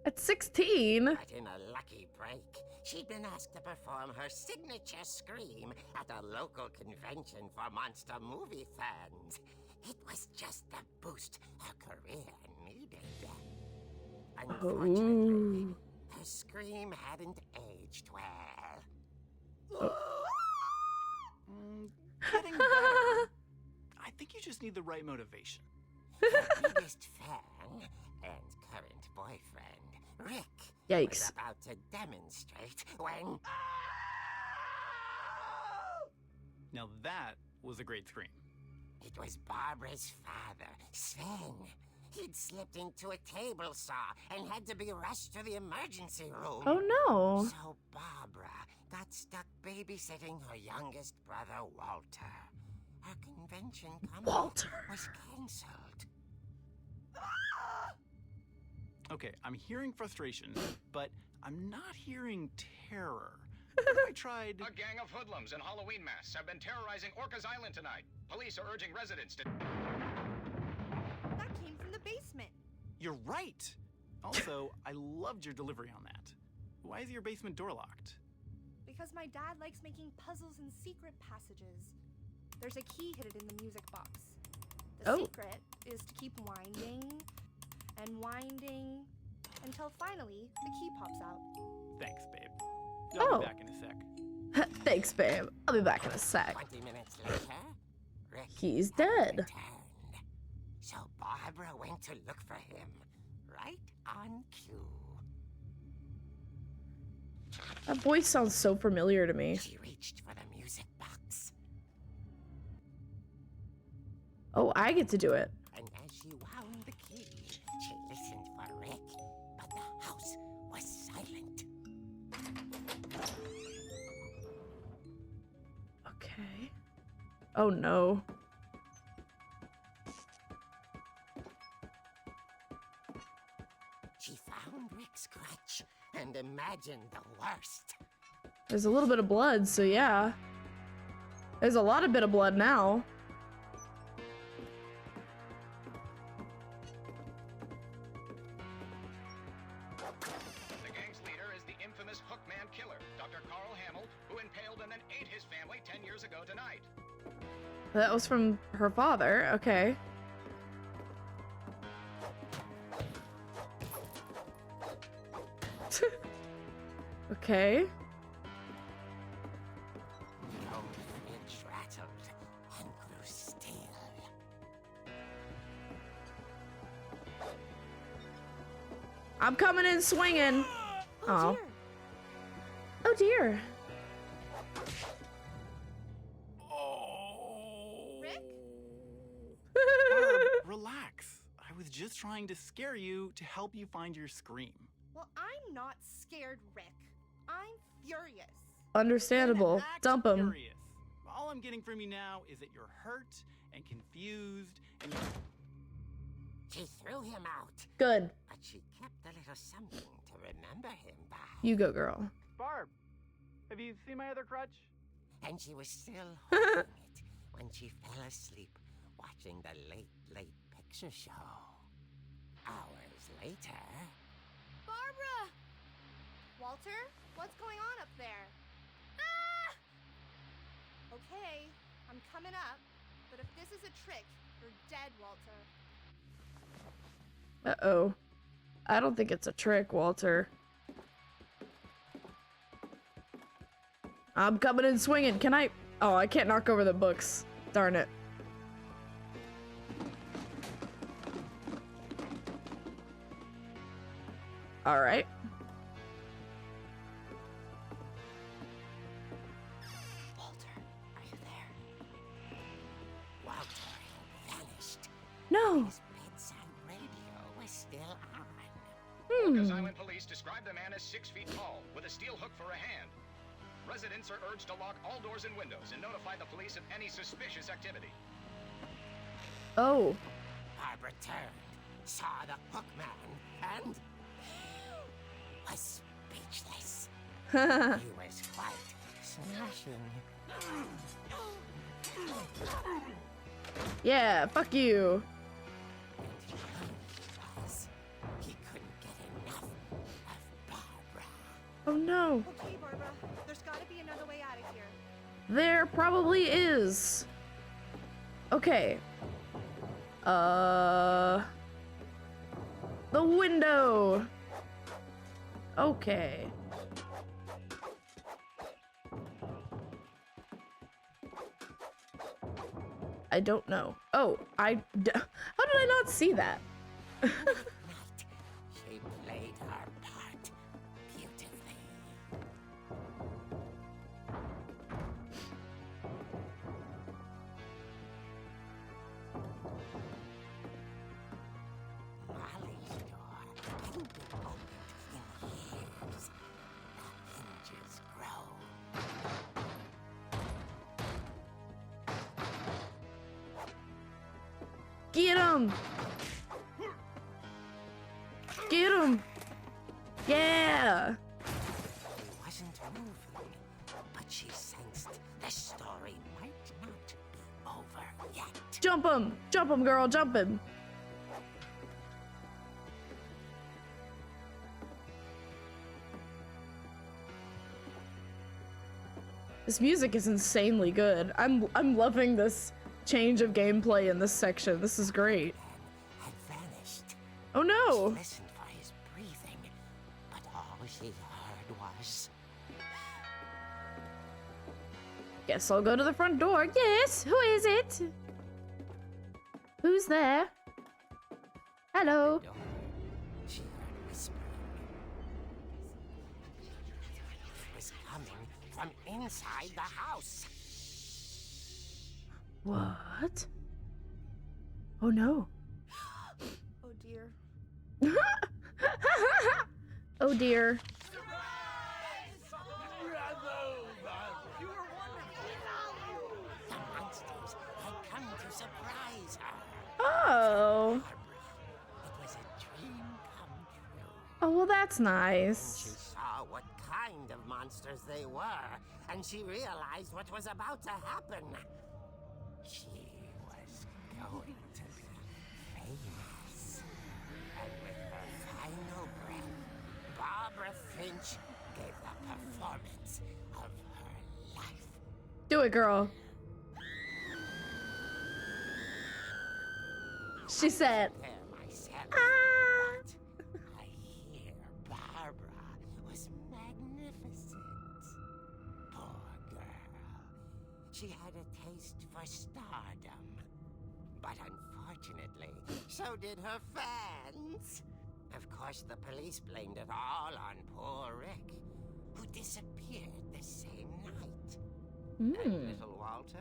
At 16? But in a lucky break, she'd been asked to perform her signature scream at a local convention for monster movie fans. It was just the boost her career needed. Unfortunately, her scream hadn't aged well. Getting better. I think you just need the right motivation. Her biggest fan and current boyfriend, Rick, Yikes. was about to demonstrate when... Now that was a great scream. It was Barbara's father, Sven. He'd slipped into a table saw and had to be rushed to the emergency room. Oh no. So Barbara got stuck babysitting her youngest brother, Walter. Her convention Walter. was cancelled. Okay, I'm hearing frustration, but I'm not hearing terror. What if I tried... A gang of hoodlums in Halloween masks have been terrorizing Orcas Island tonight. Police are urging residents to... That came from the basement. You're right! Also, I loved your delivery on that. Why is your basement door locked? Because my dad likes making puzzles and secret passages. There's a key hidden in the music box. The secret is to keep winding and winding until finally the key pops out. Thanks, babe. I'll be back in a sec. Thanks, babe. I'll be back in a sec. 20 minutes later, Rick He's had dead. returned. So Barbara went to look for him, right on cue. That voice sounds so familiar to me. She reached for the music box, Oh, I get to do it. and as she wound the key, she listened for Rick, but the house was silent. Okay. Oh no. She found Rick's crutch and imagined the worst. There's a little bit of blood, so yeah. There's a lot of bit of blood now. The gang's leader is the infamous Hookman killer, Dr. Carl Hamill, who impaled and then ate his family 10 years ago tonight. That was from her father. Okay. Okay. The old Finch rattled and grew still. I'm coming in swinging. Oh, Oh. dear. Oh dear. Oh. Rick? Barb, relax. I was just trying to scare you to help you find your scream. Well, I'm not scared, Rick. I'm furious. Understandable. Act Dump him. furious. All I'm getting from you now is that you're hurt and confused and you're... She threw him out, Good. but she kept a little something to remember him by. You go, girl. Barb, have you seen my other crutch? And she was still holding it when she fell asleep watching the late picture show. Hours later... Barbara! Walter, what's going on up there? Ah! Okay, I'm coming up, but if this is a trick, you're dead, Walter. Uh-oh. I don't think it's a trick, Walter. I'm coming in swinging. Can I? Oh, I can't knock over the books. Darn it. All right. Walter, are you there? Walter had vanished. No. His bedside radio was still on. Orcas Island police describe the man as 6 feet tall, with a steel hook for a hand. Residents are urged to lock all doors and windows and notify the police of any suspicious activity. Oh. Barbara turned, saw the hook man, and was speechless. He was quite smashing. Yeah. Fuck you. And he couldn't get enough of Barbara. Oh no. Okay, Barbara, there's gotta be another way out of here. There probably is. Okay. The window. Okay. I don't know. Oh, how did I not see that? Night, she played her part beautifully. Molly's door hadn't been opened in years. The hinges grow. Get him! Get him! Yeah! He wasn't moving, but she sensed the story might not be over yet. Jump him! Jump him, girl! Jump him! This music is insanely good. I'm loving this change of gameplay in this section. This is great. Had vanished. Oh She no! listened for his breathing, but all she heard was... Guess I'll go to the front door. Yes, who is it? Who's there? Hello. door. She heard whispering. It was coming from inside the house. What? Oh no. Oh dear. Oh dear. The monsters had come to surprise her. Oh. Barbara, it was a dream come true. Oh, well, that's She nice. saw what kind of monsters they were, and she realized what was about to happen. She was going to be famous. And with her final breath, Barbara Finch gave the performance of her life. Do it, girl. She said, There myself. ah. But I hear Barbara was magnificent. for stardom. But unfortunately, so did her fans. Of course, the police blamed it all on poor Rick, who disappeared the same night. And little Walter,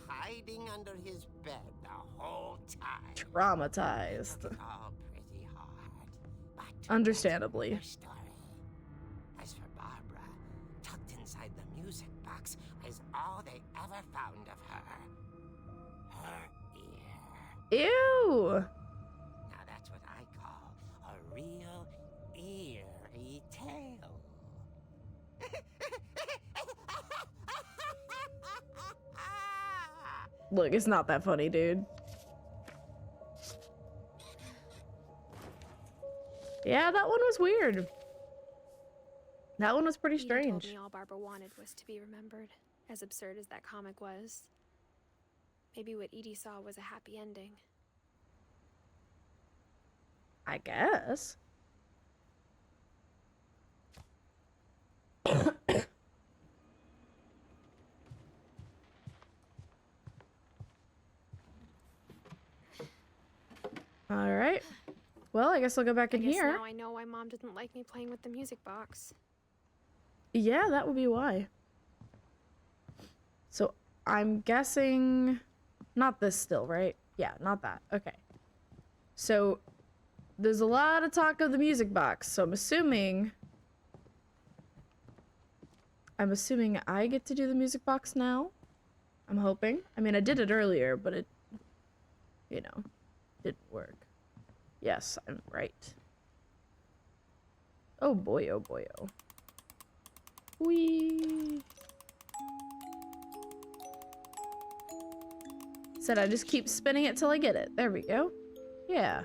hiding under his bed the whole time. Traumatized. Took it all pretty hard. But Understandably. that's her story. As for Barbara, tucked inside the music box is all they ever found of her. Her ear. Ew! Now that's what I call a real eerie tale. Look, it's not that funny, dude. Yeah, that one was weird. That one was pretty Edie told strange. me all Barbara wanted was to be remembered, as absurd as that comic was. Maybe what Edie saw was a happy ending. I guess. All right. Well, I guess I'll go back in here. Now I know why Mom didn't like me playing with the music box. Yeah, that would be why. So I'm guessing not this still, right? Yeah, not that. Okay. So there's a lot of talk of the music box. So I'm assuming I get to do the music box now. I'm hoping. I mean, I did it earlier, but it, you know, didn't work. Yes, I'm right. Oh boy, oh boy, oh. Whee! Said I just keep spinning it till I get it. There we go. Yeah.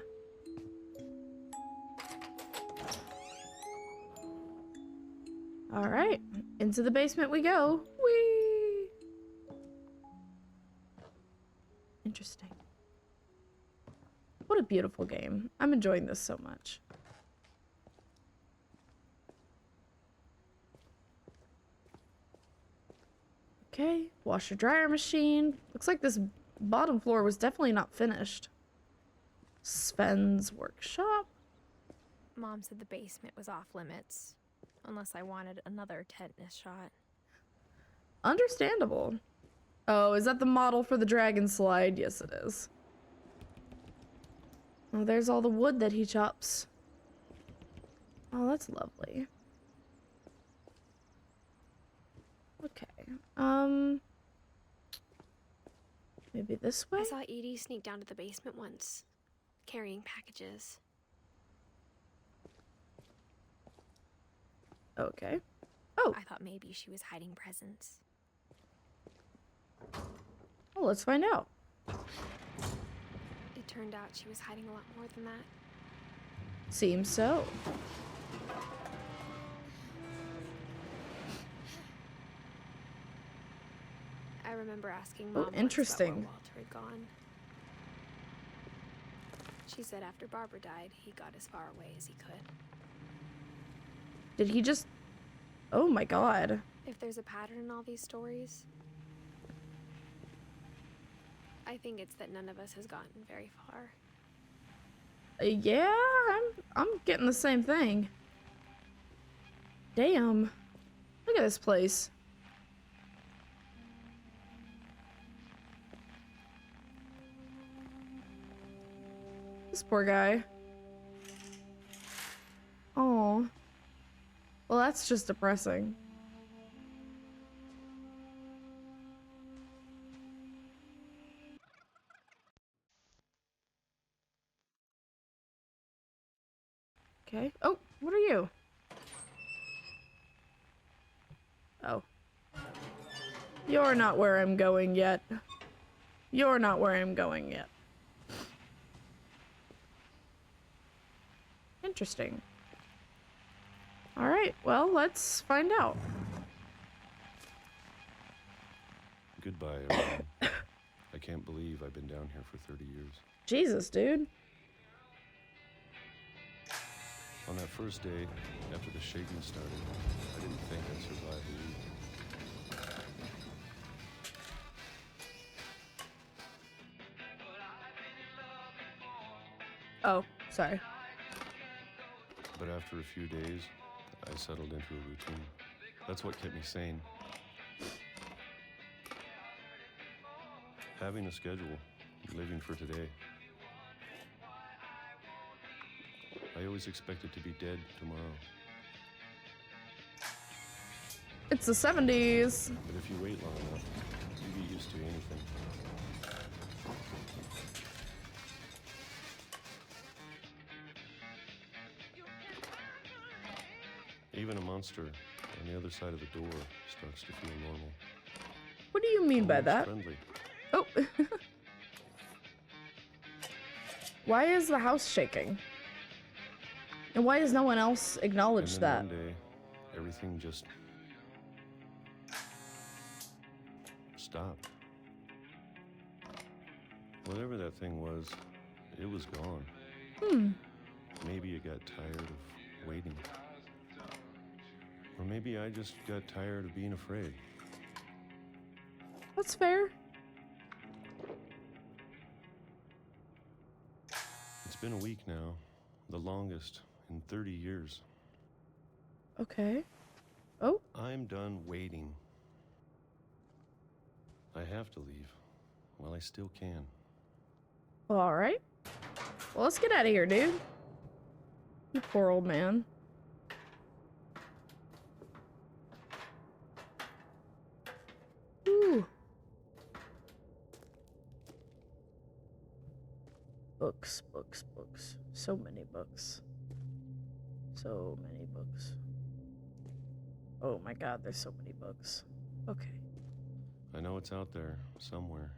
Alright, into the basement we go. Whee! Interesting. What a beautiful game. I'm enjoying this so much. Okay, washer dryer machine. Looks like this bottom floor was definitely not finished. Sven's workshop. Mom said the basement was off limits, unless I wanted another tetanus shot. Understandable. Oh, is that the model for the dragon slide? Yes, it is. Oh, there's all the wood that he chops. Oh, that's lovely. Okay. Maybe this way? I saw Edie sneak down to the basement once, carrying packages. Okay. Oh, I thought maybe she was hiding presents. well, let's find out. It turned out she was hiding a lot more than that. Seems so. I remember asking Mom once interesting. about where Walter had gone. She said after Barbara died, he got as far away as he could. Did he just... Oh my god. If there's a pattern in all these stories, I think it's that none of us has gotten very far. Yeah, I'm getting the same thing. Damn. Look at this place. This poor guy. Oh. Well, that's just depressing. Okay. Oh, what are you? Oh. You're not where I'm going yet. You're not where I'm going yet. Interesting. Alright, well, let's find out. Goodbye, everyone. I can't believe I've been down here for 30 years. Jesus, dude. On that first day, after the shaking started, I didn't think I'd survive a week. Oh, sorry. But after a few days, I settled into a routine. That's what kept me sane. Having a schedule, living for today. I always expected to be dead tomorrow. It's the 70s. But if you wait long enough, you get used to anything. Even a monster on the other side of the door starts to feel normal. What do you mean by Almost that? friendly. Oh. Why is the house shaking? And why has no one else acknowledged And that? then one day, everything just stopped. Whatever that thing was, it was gone. Maybe it got tired of waiting. Or maybe I just got tired of being afraid. That's fair. It's been a week now, the longest in 30 years. Okay. Oh, I'm done waiting. I have to leave while I still can. all right. Well, let's get out of here, dude. You poor old man. Ooh. Books, books, books. So many books. So many books. Oh my god, there's so many books. Okay. I know it's out there somewhere.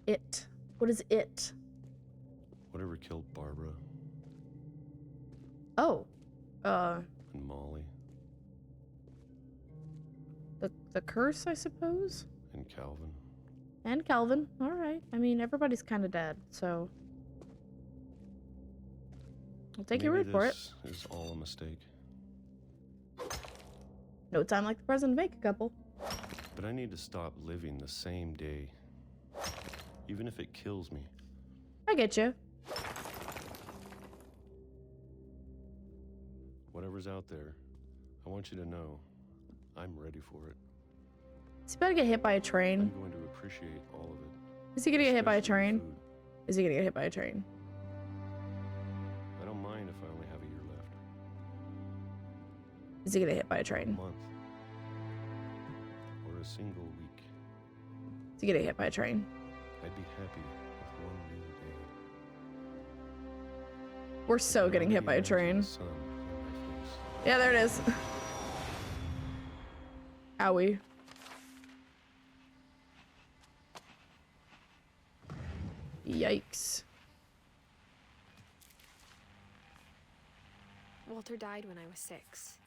It. What is it? Whatever killed Barbara Oh. and Molly The curse, I suppose? and Calvin. And Calvin. Alright. I mean, everybody's kind of dead, so. I'll take your Maybe word for it. This is all a mistake. No time like the present to make a couple. But I need to stop living the same day. Even if it kills me. I get you. Whatever's out there, I want you to know I'm ready for it. Is he about to get hit by a I'm train? going to appreciate all of it. Is he gonna get hit by a especially the train? food. Is he gonna get hit by a train? I don't mind if I only have a year left. Is he gonna get hit by a A train? month. Or a single week. Is he gonna get hit by a train? I'd be happy with one new day. We're so getting hit by a train. Yeah, there it is. Owie. Yikes. Walter died when I was 6.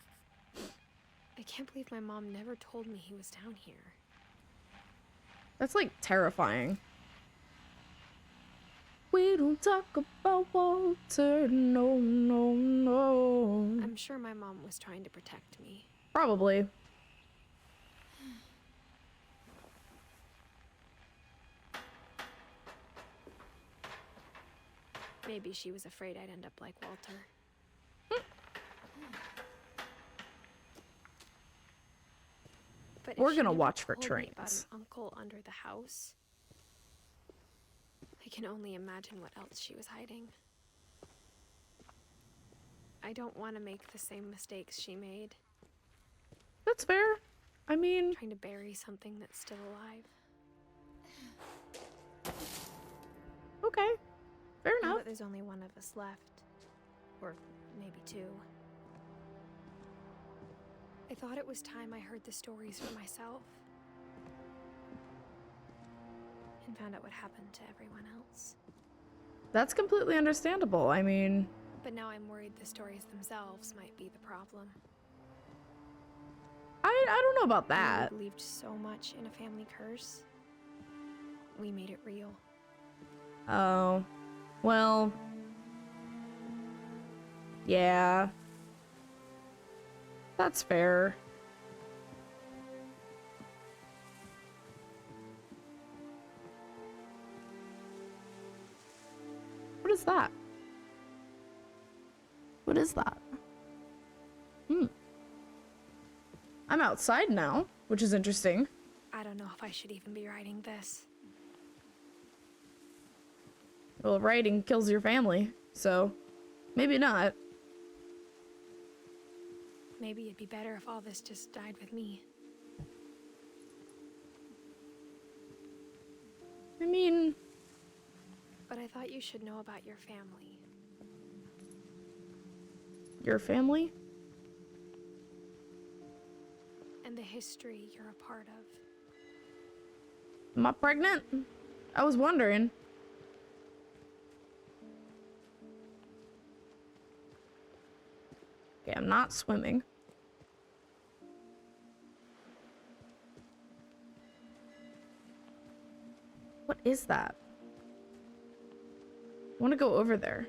I can't believe my mom never told me he was down here. That's like terrifying. We don't talk about Walter, no, no, no. I'm sure my mom was trying to protect me. Probably. Maybe she was afraid I'd end up like Walter. But if We're she gonna never watch for told me about trains. an uncle under the house, I can only imagine what else she was hiding. I don't want to make the same mistakes she made, That's fair. I mean, trying to bury something that's still alive. okay. Fair Now enough. that there's only one of us left, or maybe 2, I thought it was time I heard the stories for myself and found out what happened to everyone else. That's completely understandable. I mean, But now I'm worried the stories themselves might be the problem. I don't know about that. We believed so much in a family curse. We made it real. Oh. Well. Yeah. That's fair. What is that? What is that? I'm outside now, which is interesting. I don't know if I should even be writing this. Well, writing kills your family, so maybe not. Maybe it'd be better if all this just died with me. I mean, But I thought you should know about your family. your family? And the history you're a part of. Am I pregnant? I was wondering. Okay, I'm not swimming. What is that? I want to go over there.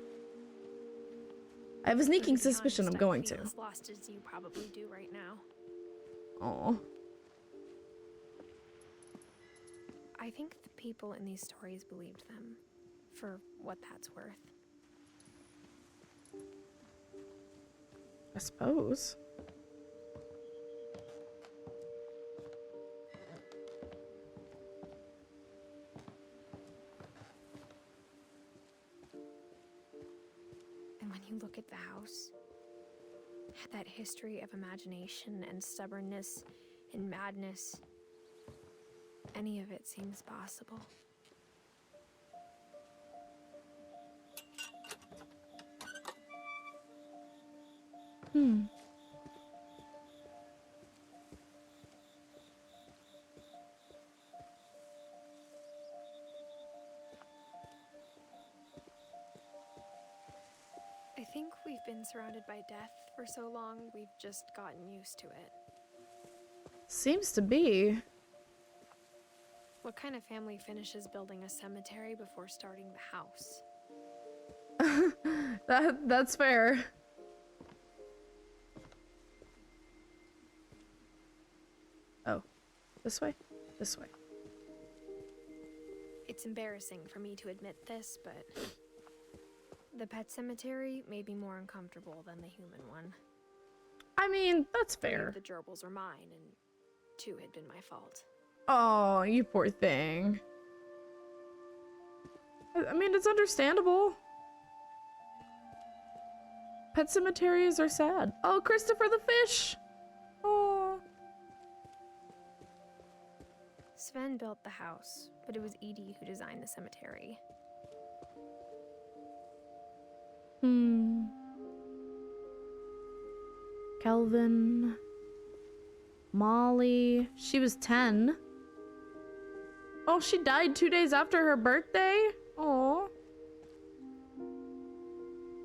I have a sneaking To be suspicion honest, I'm going I feel to. as lost as you probably do right now. Oh. I think the people in these stories believed them, for what that's worth. I suppose. And when you look at the house, that history of imagination and stubbornness and madness, any of it seems possible. I think we've been surrounded by death for so long, we've just gotten used to it. Seems to be. What kind of family finishes building a cemetery before starting the house? That's fair. Oh, this way? This way. It's embarrassing for me to admit this, but the pet cemetery made me more uncomfortable than the human one. I mean, that's Three fair. of the gerbils are mine, and 2 had been my fault. Oh, you poor thing. I mean, it's understandable. Pet cemeteries are sad. Oh, Christopher the fish! Oh. Sven built the house, but it was Edie who designed the cemetery. Kelvin. Molly. She was 10. Oh, she died 2 days after her birthday? Oh.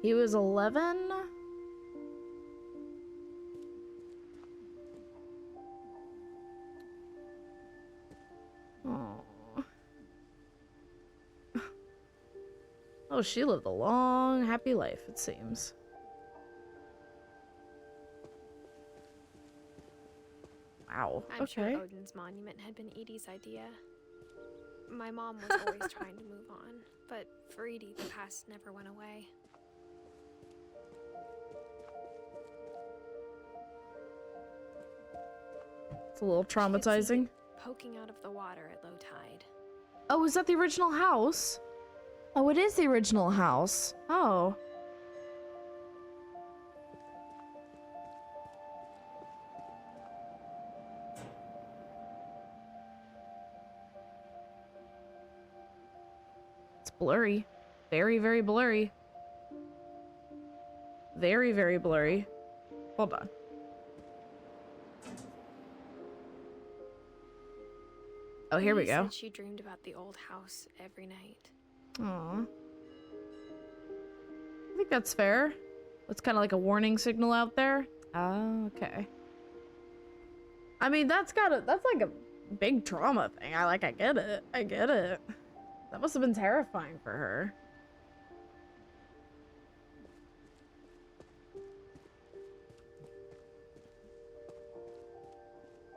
He was 11? Oh. Oh, she lived a long, happy life, it seems. Wow. I'm Okay. sure Odin's monument had been Edie's idea. My mom was always trying to move on, but for Edie, the past never went away. It's a little You could see traumatizing. it poking out of the water at low tide. Oh, is that the original house? Oh, it is the original house. Oh. It's blurry. Very, very blurry. Very, very blurry. Hold on. Oh, here we Edie go. said she dreamed about the old house every night. Aw. I think that's fair. That's kind of like a warning signal out there. Oh, okay. I mean, that's like a big trauma thing. I get it. I get it. That must have been terrifying for her.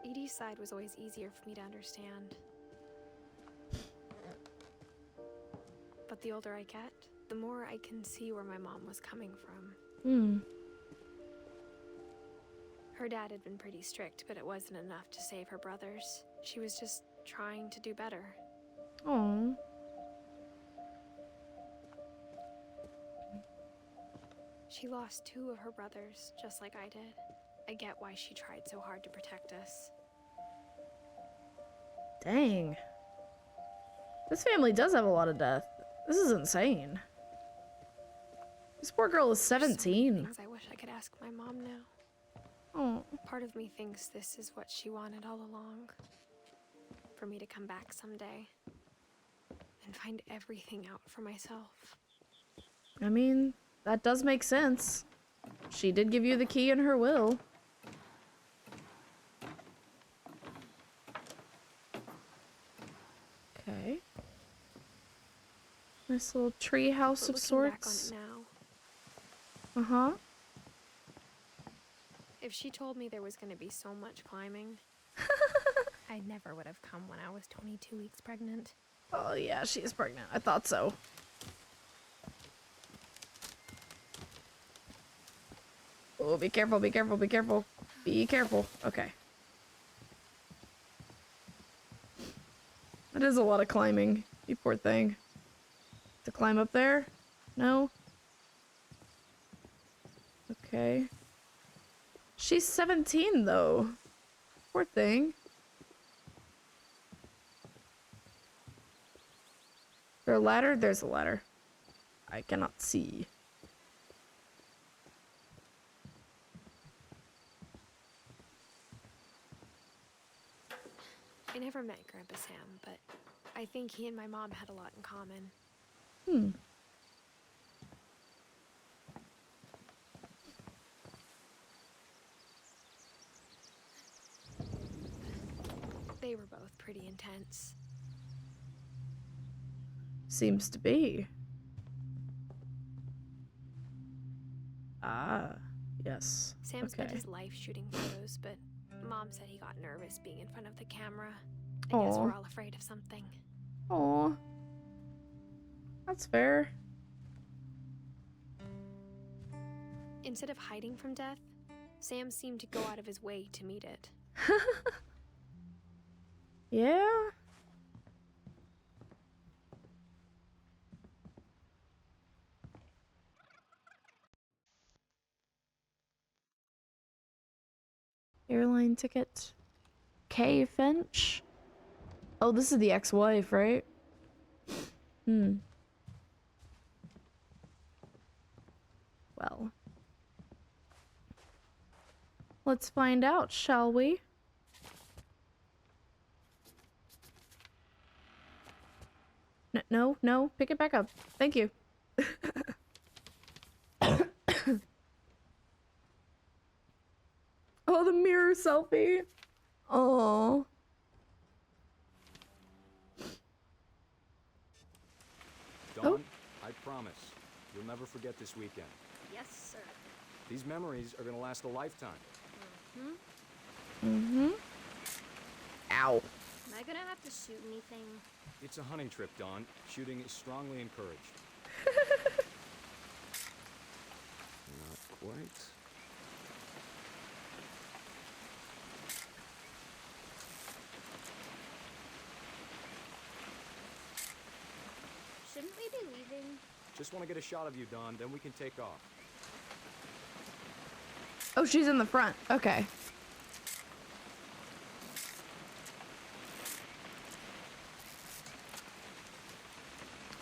Edie's side was always easier for me to understand. But the older I get, the more I can see where my mom was coming from. Hmm. Her dad had been pretty strict, but it wasn't enough to save her brothers. She was just trying to do better. Oh. She lost 2 of her brothers, just like I did. I get why she tried so hard to protect us. Dang. This family does have a lot of death. This is insane. This poor girl is There's so many 17. things I wish I could ask my mom now. Oh. Part of me thinks this is what she wanted all along. For me to come back someday and find everything out for myself. I mean, that does make sense. She did give you the key in her will. Okay. Nice little tree house But of looking back on sorts. it now, Uh-huh. if she told me there was going to be so much climbing, I never would have come when I was 22 weeks pregnant. Oh yeah, she is pregnant. I thought so. Oh, be careful, be careful, be careful. Be careful. Okay. That is a lot of climbing. You poor thing. To climb up there? No? Okay. She's 17 though. Poor thing. Is there a ladder? There's a ladder. I cannot see. I never met Grandpa Sam, but I think he and my mom had a lot in common. Hmm. They were both pretty intense. Seems to be. Ah, yes. Sam spent Okay. his life shooting photos, but Mom said he got nervous being in front of the camera. I guess we're Aw. all afraid of something. Aw. That's fair. Instead of hiding from death, Sam seemed to go out of his way to meet it. Yeah? Airline ticket. K. Finch? Oh, this is the ex-wife, right? Hmm. Well. Let's find out, shall we? No, no, pick it back up. Thank you. Oh, the mirror selfie. Oh. Dawn, I promise, you'll never forget this weekend. Yes, sir. These memories are gonna last a lifetime. Mm-hmm. Ow. Am I gonna have to shoot anything? It's a hunting trip, Dawn. Shooting is strongly encouraged. Not quite. Shouldn't we be leaving? Just want to get a shot of you, Dawn, then we can take off. Oh, she's in the front. Okay.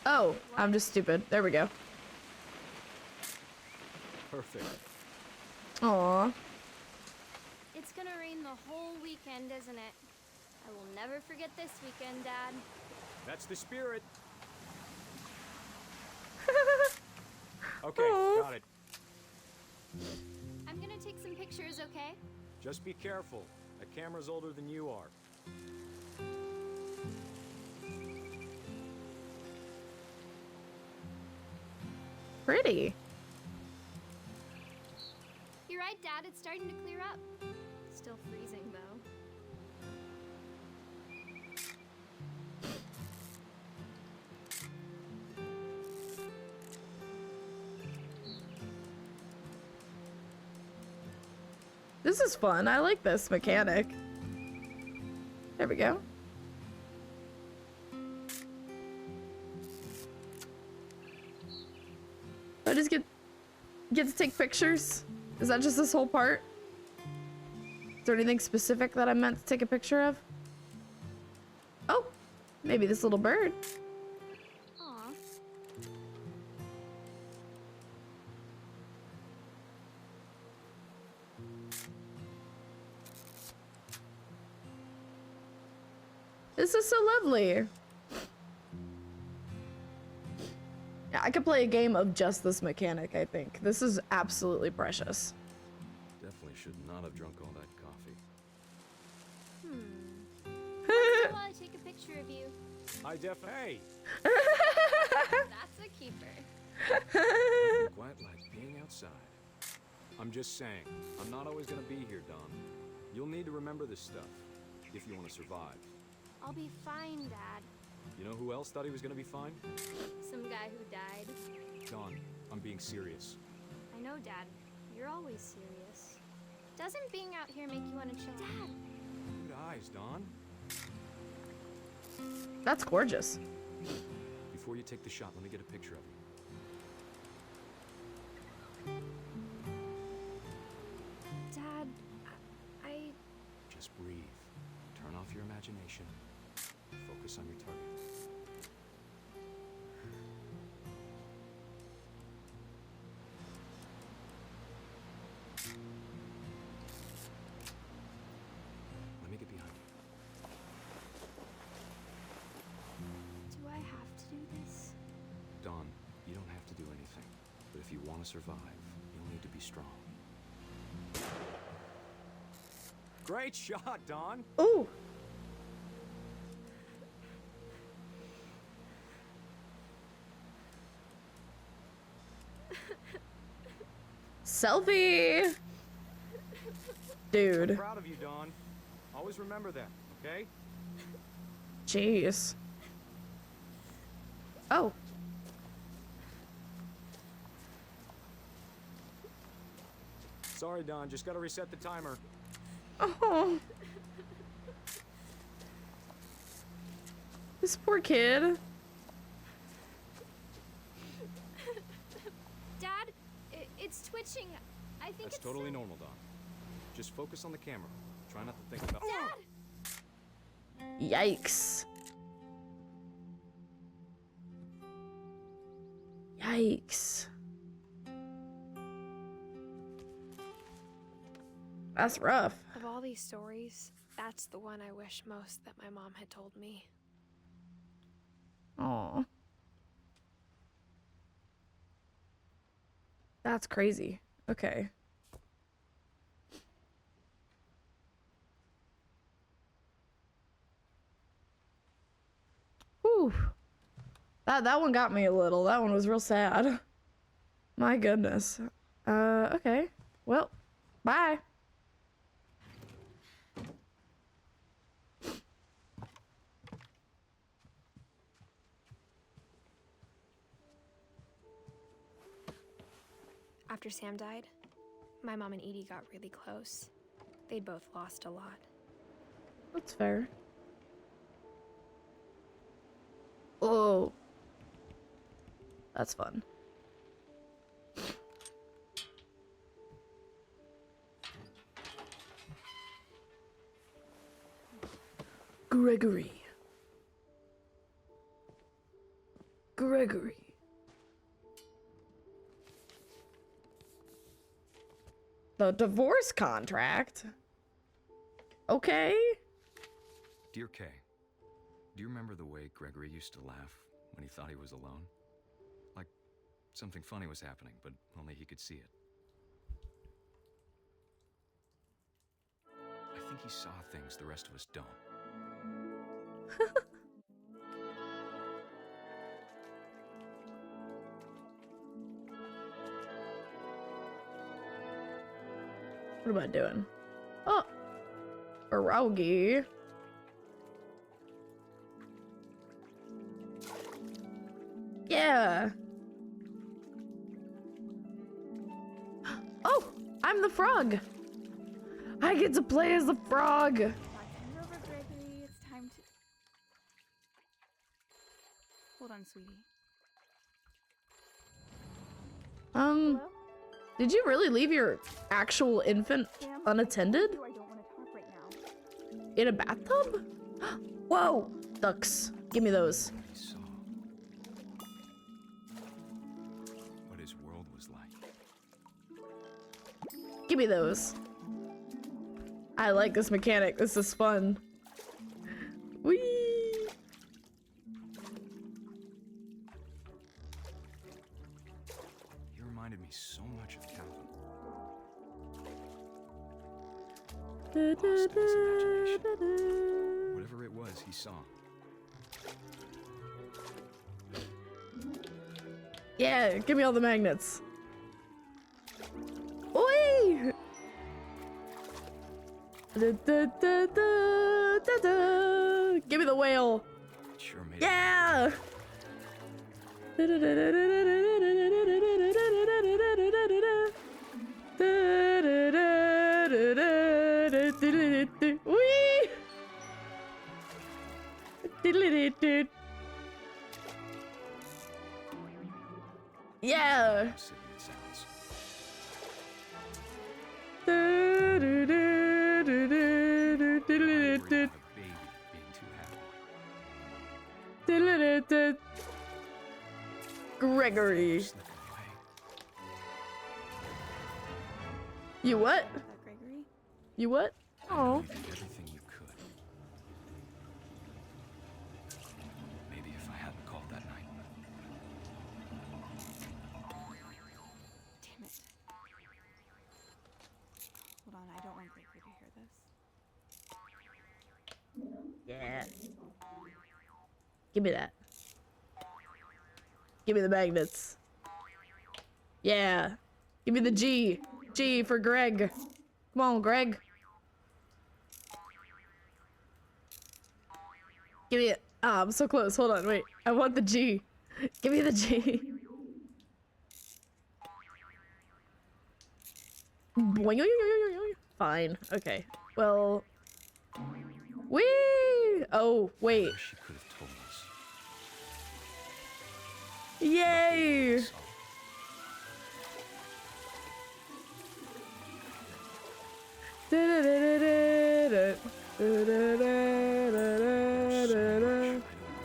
Oh, I'm just stupid. There we go. Perfect. Aw. It's gonna rain the whole weekend, isn't it? I will never forget this weekend, Dad. That's the spirit. Okay, Aw. got it. I'm gonna take some pictures, okay? Just be careful. A camera's older than you are. Pretty. You're right, Dad. It's starting to clear up. Still freezing, though. This is fun. I like this mechanic. There we go. I just get to take pictures? Is that just this whole part? Is there anything specific that I'm meant to take a picture of? Oh, maybe this little bird. Aw. This is so lovely. Yeah, I could play a game of just this mechanic, I think. This is absolutely precious. Definitely should not have drunk all that coffee. I want to take a picture of you. Hey! That's a keeper. Quite like being outside. I'm just saying, I'm not always gonna be here, Don. You'll need to remember this stuff, if you want to survive. I'll be fine, Dad. You know who else thought he was gonna be fine? Some guy who died. Don, I'm being serious. I know, Dad. You're always serious. Doesn't being out here make you want to chill? Dad! Good eyes, Don. That's gorgeous. Before you take the shot, let me get a picture of you. Dad, I... Just breathe. Turn off your imagination. Focus on your target. Let me get behind you. Do I have to do this? Don, you don't have to do anything. But if you want to survive, you'll need to be strong. Great shot, Don! Ooh. Selfie! Dude. I'm proud of you, Don. Always remember that, okay? Jeez. Oh. Sorry, Don. Just gotta reset the timer. Oh. This poor kid. Dad, it's twitching. I think That's it's totally normal, Don. Just focus on the camera. Try not to think about. Dad! Yikes. Yikes. That's rough. Of all these stories, that's the one I wish most that my mom had told me. Aw. That's crazy. Okay. Whew. That one got me a little. That one was real sad. My goodness. Okay. Well, bye. After Sam died, my mom and Edie got really close. They'd both lost a lot. That's fair. Oh. That's fun. Gregory. Gregory. The divorce contract? Okay. Dear Kay, do you remember the way Gregory used to laugh when he thought he was alone? Like something funny was happening, but only he could see it. I think he saw things the rest of us don't. What am I doing? Oh, pierogi. Yeah. Oh, I'm the frog. I get to play as the frog. Come over, Gregory. It's time to. Hold on, sweetie. Hello? Did you really leave your actual infant Sam, unattended? I don't want to talk right now. In a bathtub? Whoa! Ducks. Give me those. He saw what his world was like. Give me those. I like this mechanic. This is fun. Whee! He reminded me so much of Calvin. Lost in his imagination. Whatever it was, he saw. Yeah, give me all the magnets. Oi! Give me the whale. Sure made Yeah! Whee! Yeah! how silly it sounds. Worry about a baby being too happy. Gregory. Slipping away. You what? Gregory? You what? Oh. You did everything you could. Maybe if I hadn't called that night. Damn it. Hold on, I don't want Gregory to hear this. Yeah. Give me that. Give me the magnets. Yeah. Give me the G. G for Greg. Come on, Greg. Give me it. Ah, I'm so close. Hold on, wait. I want the G. Give me the G. Boing. Fine. Okay. Well. Whee! Oh, wait. She could have told us. Yay! I don't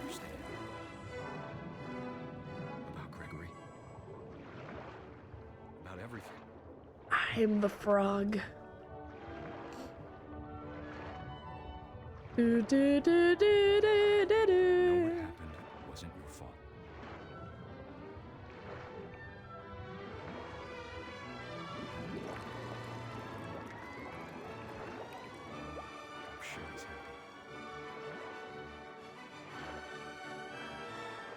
understand. About Gregory. About everything. I'm the frog. Do, do, do, do, do, do, You know do. what happened wasn't your fault. I'm sure he's happy.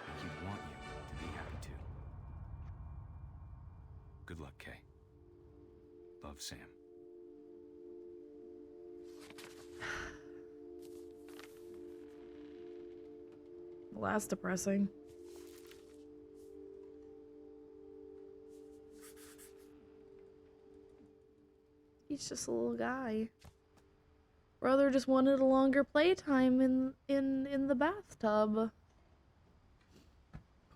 And he'd want you to be happy too. Good luck, Kay. Love, Sam. Last depressing. He's just a little guy. Brother just wanted a longer playtime in the bathtub.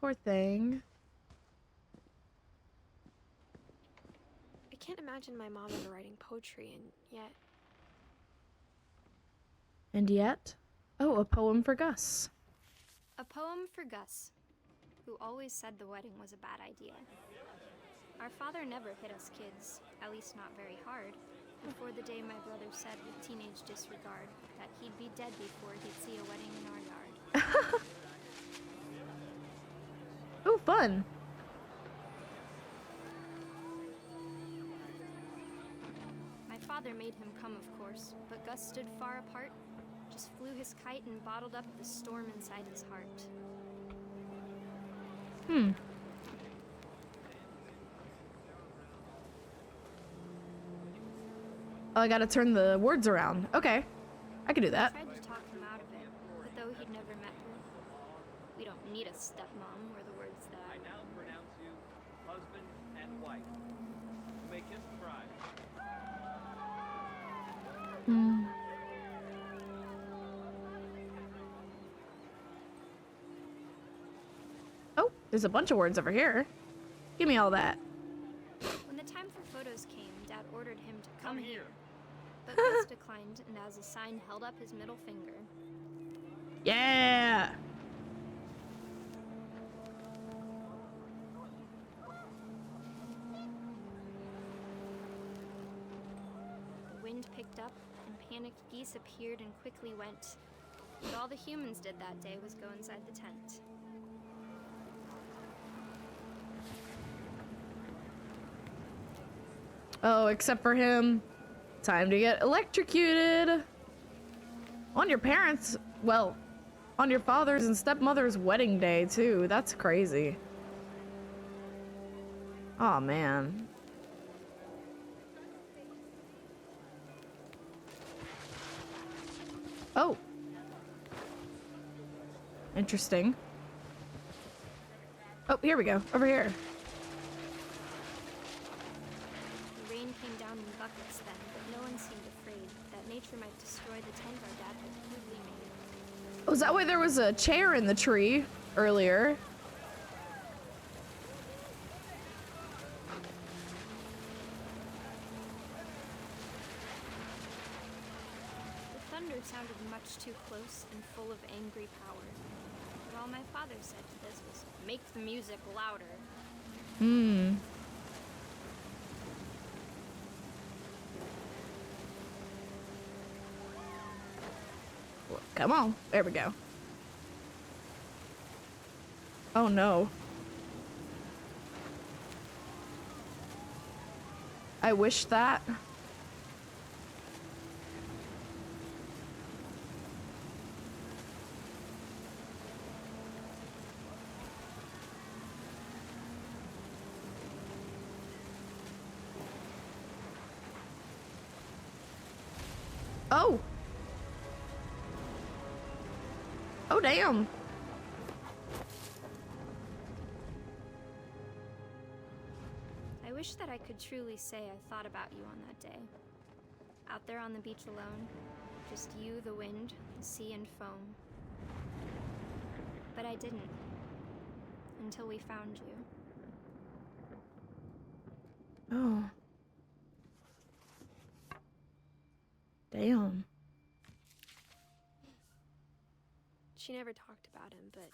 Poor thing. I can't imagine my mom ever writing poetry, and yet. And yet, oh, a poem for Gus. A poem for Gus, who always said the wedding was a bad idea. Our father never hit us kids, at least not very hard, before the day my brother said with teenage disregard that he'd be dead before he'd see a wedding in our yard. Oh, fun. My father made him come, of course, but Gus stood far apart, just flew his kite and bottled up the storm inside his heart. Oh, I gotta turn the words around. Okay. I can do I that. tried to talk him out of it, but though he'd never met her, we don't need a stepmom, were the words that I now pronounce you husband and wife. You may kiss the bride. Hmm. Oh, there's a bunch of words over here. Give me all that. When the time for photos came, Dad ordered him to come here. But Gus declined, and as a sign held up his middle finger. Yeah! The wind picked up, and panicked geese appeared and quickly went. But all the humans did that day was go inside the tent. Oh, except for him. Time to get electrocuted. On your parents', well, on your father's and stepmother's wedding day, too. That's crazy. Oh, man. Oh. Interesting. Oh, here we go. Over here. The rain came down in buckets then, but no one seemed afraid that nature might destroy the tent our dad had crudely made. Oh, is that why there was a chair in the tree earlier? The thunder sounded much too close and full of angry power. But all my father said to this was, "Make the music louder." Hmm. Come on. There we go. Oh no. I wish that. Oh. Oh, damn. I wish that I could truly say I thought about you on that day. Out there on the beach alone, just you, the wind, the sea, and foam. But I didn't. Until we found you. Oh. Damn. She never talked about him, but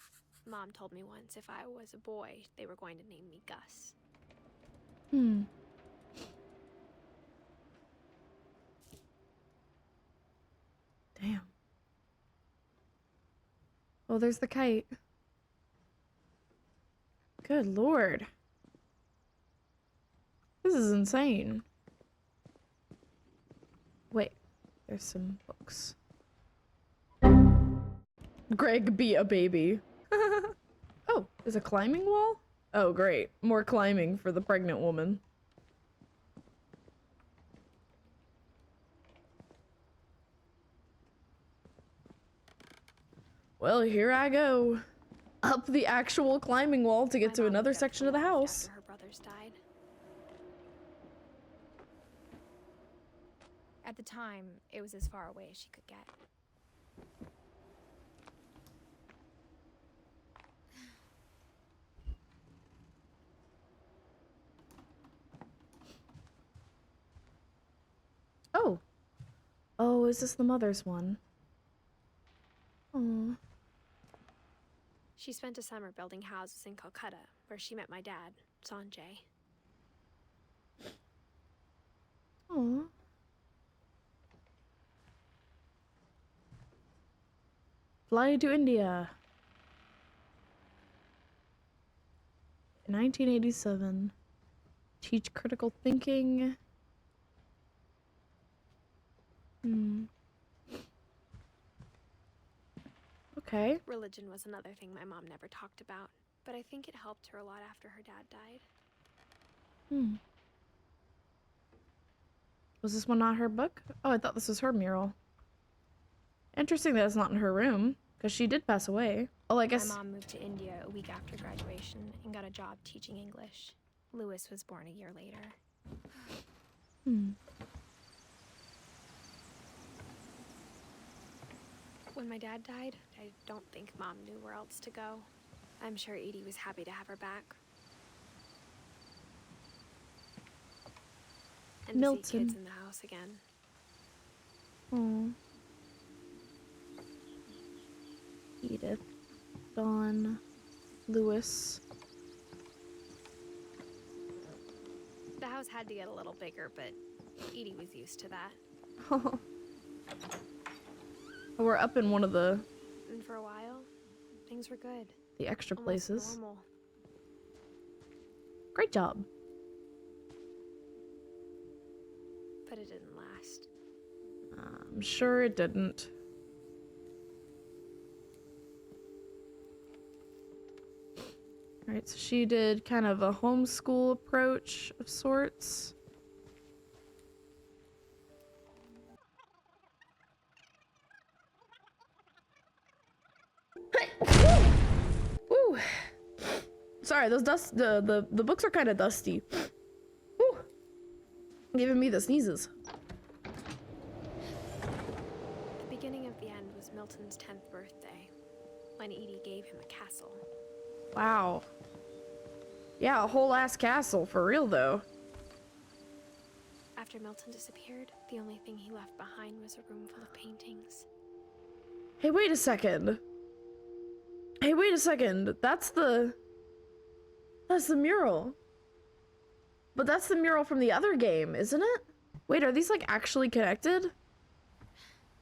Mom told me once if I was a boy, they were going to name me Gus. Hmm. Damn. Oh, there's the kite. Good lord. This is insane. Wait, there's some books. Greg, be a baby. Oh, there's a climbing wall? Oh, great. More climbing for the pregnant woman. Well, here I go. Up the actual climbing wall to get to another section of the house. After her brothers died. At the time, it was as far away as she could get. Oh. Oh, is this the mother's one? Aww. She spent a summer building houses in Calcutta, where she met my dad, Sanjay. Aww. Fly to India. 1987. Teach critical thinking. Hmm. Okay. Religion was another thing my mom never talked about, but I think it helped her a lot after her dad died. Hmm. Was this one not her book? Oh, I thought this was her mural. Interesting that it's not in her room, because she did pass away. Oh, I guess... My mom moved to India a week after graduation and got a job teaching English. Lewis was born a year later. Hmm. When my dad died, I don't think Mom knew where else to go. I'm sure Edie was happy to have her back. And to see kids in the house again. Aw. Edith, Dawn, Lewis. The house had to get a little bigger, but Edie was used to that. We're up in one of the And for a while, things were good. extra Almost places. normal. Great job. But it didn't last. I'm sure it didn't. Alright, so she did kind of a homeschool approach of sorts. Woo! Sorry, those the books are kind of dusty. Woo! Giving me the sneezes. The beginning of the end was Milton's 10th birthday, when Edie gave him a castle. Wow. Yeah, a whole ass castle, for real though. After Milton disappeared, the only thing he left behind was a room full of paintings. Hey, wait a second. Hey, wait a second. That's the mural. But that's the mural from the other game, isn't it? Wait, are these like actually connected?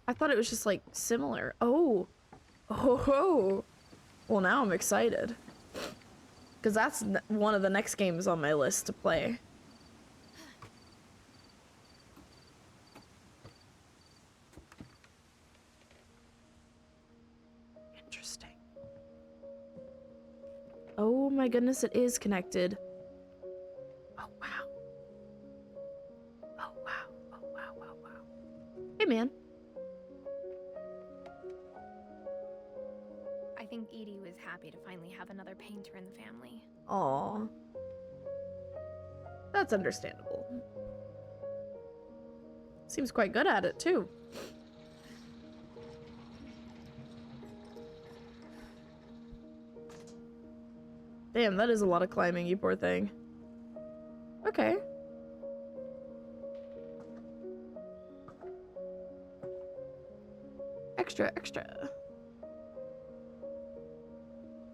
I thought it was just like similar. Oh. Oh. Well, now I'm excited. Because that's one of the next games on my list to play. Interesting. Oh my goodness, it is connected. Oh wow. Oh wow. Oh wow, wow, wow. Hey man. I think Edie was happy to finally have another painter in the family. Aw. That's understandable. Seems quite good at it too. Damn, that is a lot of climbing, you poor thing. Okay. Extra, extra.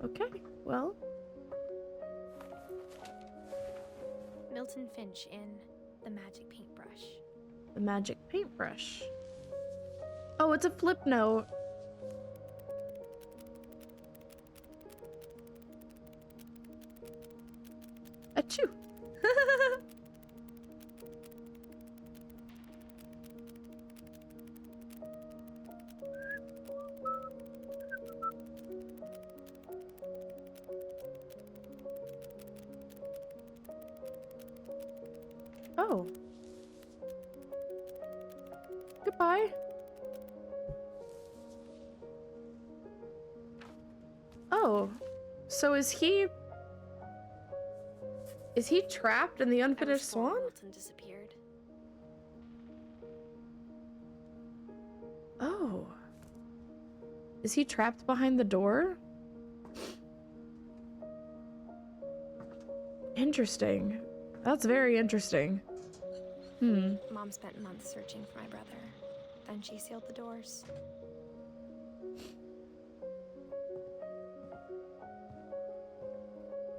Okay, well. Milton Finch in The Magic Paintbrush. The magic paintbrush. Oh, it's a flip note. Achoo. Oh. Goodbye. Oh. So is he trapped in the unfinished swan? Milton disappeared. Oh. Is he trapped behind the door? Interesting. That's very interesting. Mom spent months searching for my brother. Then she sealed the doors.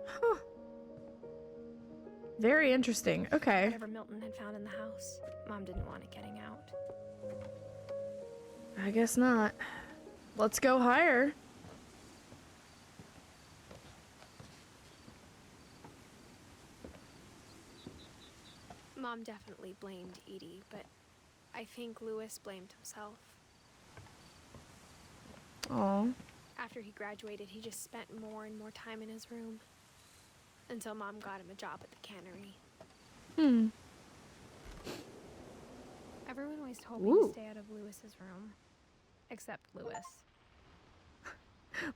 Huh. Very interesting. Okay. Whatever Milton had found in the house, Mom didn't want it getting out. I guess not. Let's go higher. Mom definitely blamed Edie, but I think Lewis blamed himself. Aw. After he graduated, he just spent more and more time in his room. Until Mom got him a job at the cannery. Everyone always told me to stay out of Lewis's room. Except Lewis.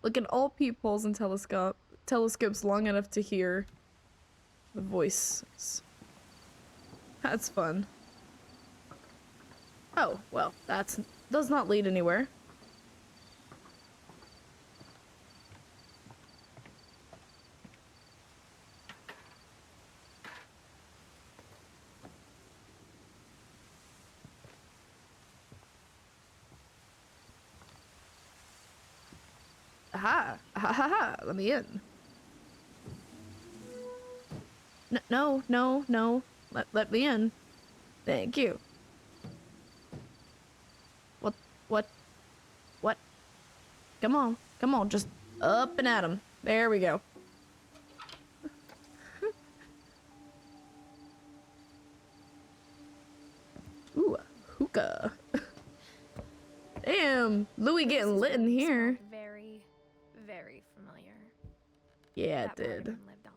Look at all peepholes and telescopes long enough to hear the voices. That's fun. Oh, well, does not lead anywhere. Aha! Ha ha ha! Let me in. No, no, no. Let me in. Thank you. What? Come on, just up and at 'em. There we go. Ooh, hookah. Damn, Louis getting lit in here. Very, very familiar. Yeah, it That part of did. him lived on.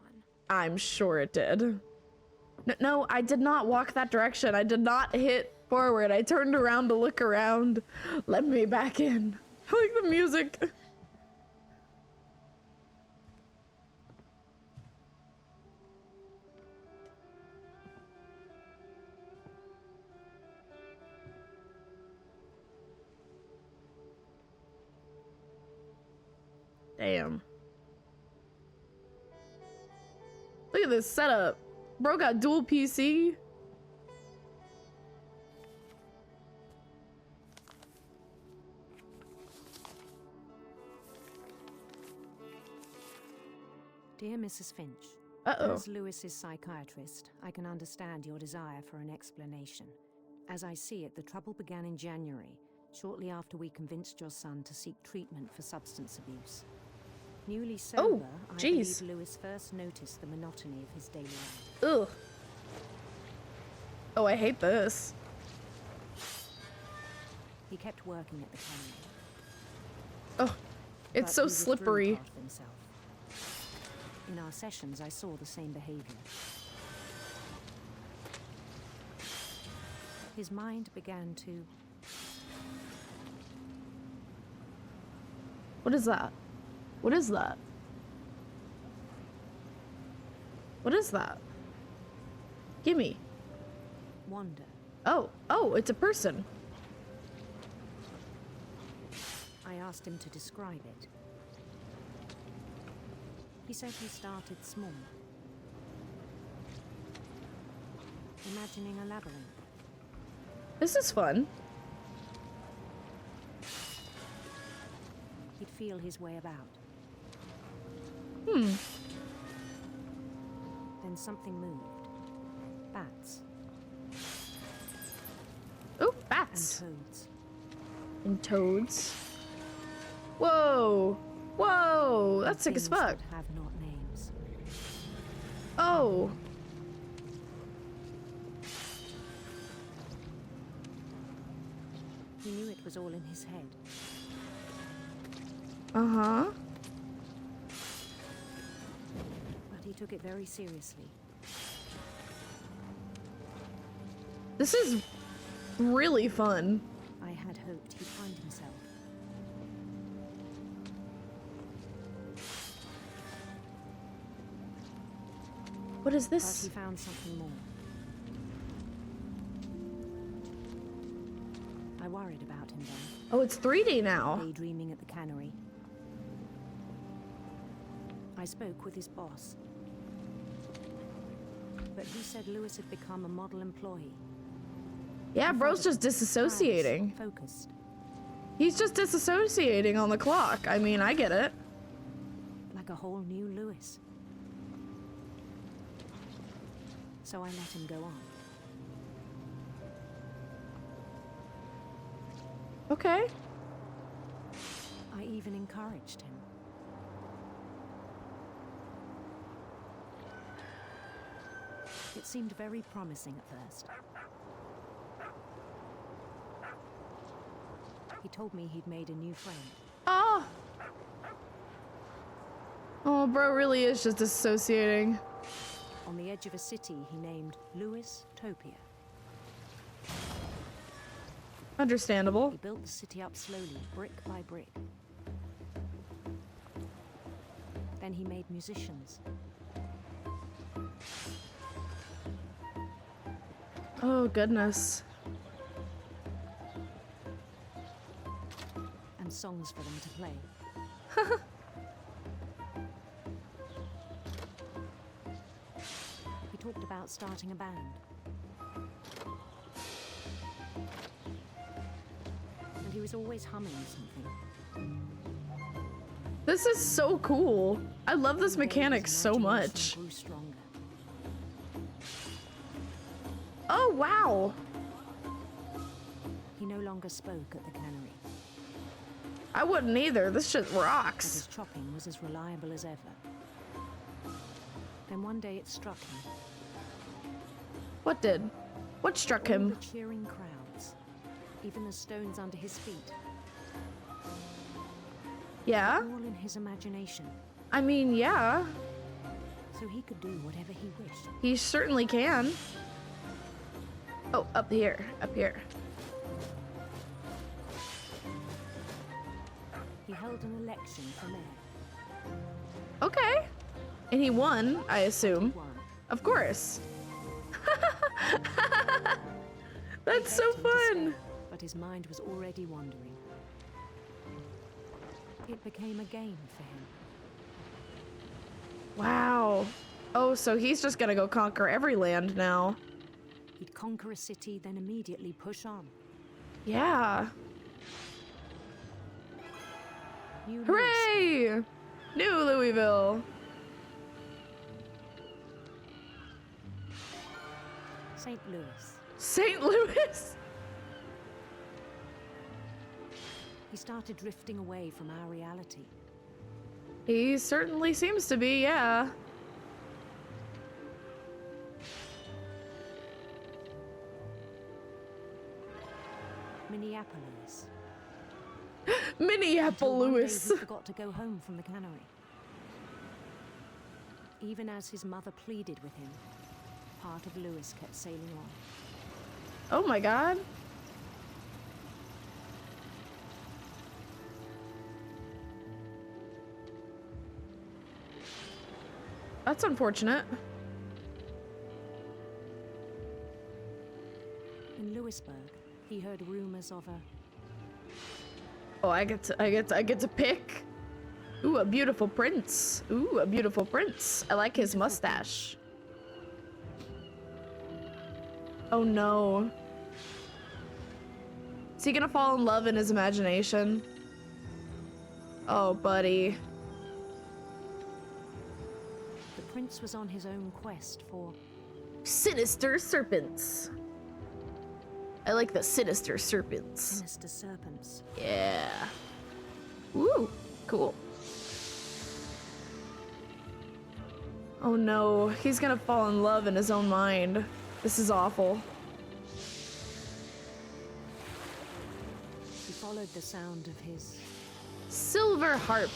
I'm sure it did. No, I did not walk that direction. I did not hit forward. I turned around to look around. Let me back in. I like the music. Damn. Look at this setup. Bro got dual PC. Dear Mrs. Finch, Uh-oh. as Lewis's psychiatrist, I can understand your desire for an explanation. As I see it, the trouble began in January, shortly after we convinced your son to seek treatment for substance abuse. Newly sober, I believe Lewis first noticed the monotony of his daily life. Ugh. Oh, I hate this. He kept working at the cannery. Oh, it's so slippery. In our sessions, I saw the same behavior. His mind began to... What is that? What is that? What is that? Gimme. wander. Oh, it's a person. I asked him to describe it. He said he started small, imagining a labyrinth. This is fun. He'd feel his way about. Hmm. Then something moved. Bats. Oh, bats. And toads. And toads. Whoa! Whoa! That's sick as fuck. That have not names. Oh. He knew it was all in his head. Uh-huh. But he took it very seriously. This is really fun. I had hoped he'd find himself. What is this? But he found something more. I worried about him then. Oh, it's 3D now. Daydreaming at the cannery. I spoke with his boss. But he said Lewis had become a model employee. Yeah, bro's just disassociating. Focused. He's just disassociating on the clock. I mean, I get it. Like a whole new Lewis. So I let him go on. Okay. I even encouraged him. It seemed very promising at first. He told me he'd made a new friend. Oh! Oh, bro really is just dissociating. On the edge of a city he named Lewis Topia. Understandable. He built the city up slowly, brick by brick. Then he made musicians. Oh, goodness. And songs for them to play. He talked about starting a band. And he was always humming something. This is so cool. I love this mechanic so much. Oh, wow. He no longer spoke at the cannery. I wouldn't either. This shit But rocks. his chopping was as reliable as ever. Then one day it struck him. What did? What struck All him? the cheering crowds, even the stones under his feet. Yeah? All in his imagination. I mean, yeah. So he could do whatever he wished. He certainly can. Oh, up here. Up here. He held an election for mayor. Okay. And he won, I assume. Won. Of course. That's so He begged him to fun. stay, but his mind was already wandering. It became a game for him. Wow. Oh, so he's just gonna go conquer every land now. He'd conquer a city, then immediately push on. Yeah. New Louis- Hooray! New Louisville. St. Louis. St. Louis. He started drifting away from our reality. He certainly seems to be, yeah. Minneapolis. Until one day Minneapolis. he forgot to go home from the cannery. Even as his mother pleaded with him, part of Louis kept sailing on. Oh my god. That's unfortunate. In Louisburg, he heard rumors of a Oh, I get to pick. Ooh, a beautiful prince. Ooh, a beautiful prince. I like his mustache. Oh no. Is he gonna fall in love in his imagination? Oh, buddy. The prince was on his own quest for Sinister serpents. I like the sinister serpents. sinister serpents. Yeah. Ooh, cool. Oh no, he's gonna fall in love in his own mind. This is awful. He followed the sound of his Silver harp.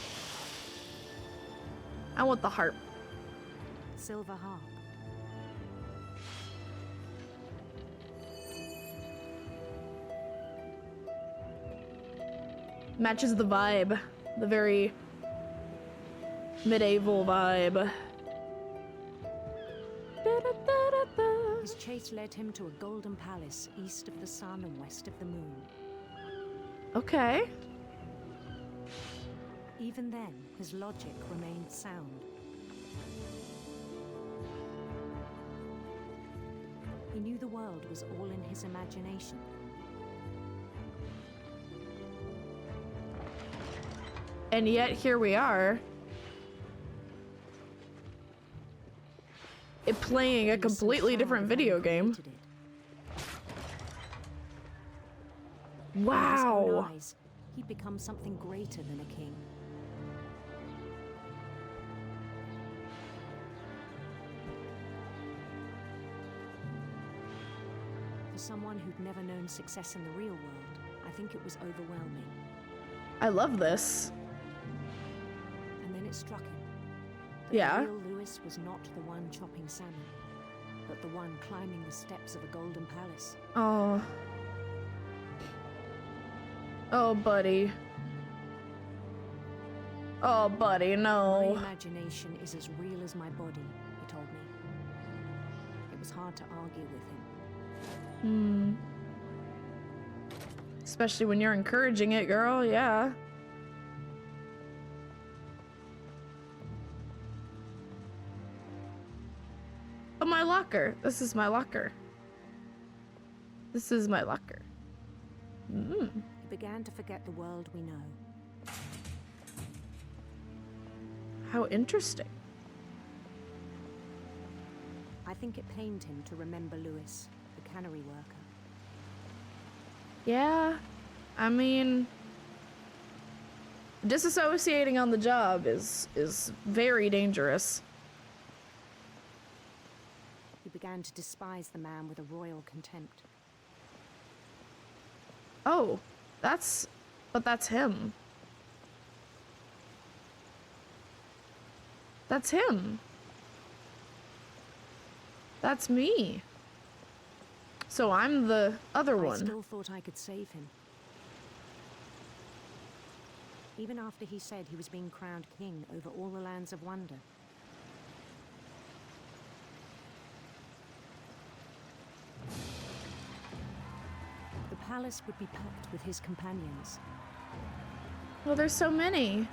I want the harp. silver harp. Matches the vibe. The very medieval vibe. His chase led him to a golden palace east of the sun and west of the moon. Okay. Even then, his logic remained sound. He knew the world was all in his imagination. And yet here we are. It playing a He was so completely proud different of having video game. created it. In his own Wow. eyes, he'd become something greater than a king. For someone who'd never known success in the real world, I think it was overwhelming. I love this. And then it struck him. That Yeah. The real Louis was not the one chopping salmon, but the one climbing the steps of a golden palace. Oh. Oh, buddy. Oh, buddy, My no. imagination is as real as my body, he told me. It was hard to argue with him. Hmm. Especially when you're encouraging it, girl, yeah. Oh, my locker. This is my locker. This is my locker. He began to forget the world we know. How interesting. I think it pained him to remember Lewis, the cannery worker. Yeah, I mean, disassociating on the job is very dangerous. He began to despise the man with a royal contempt. Oh, but that's him. That's him. That's me. So I'm the other one. I still thought I could save him. Even after he said he was being crowned king over all the lands of wonder. The palace would be packed with his companions. Well, there's so many.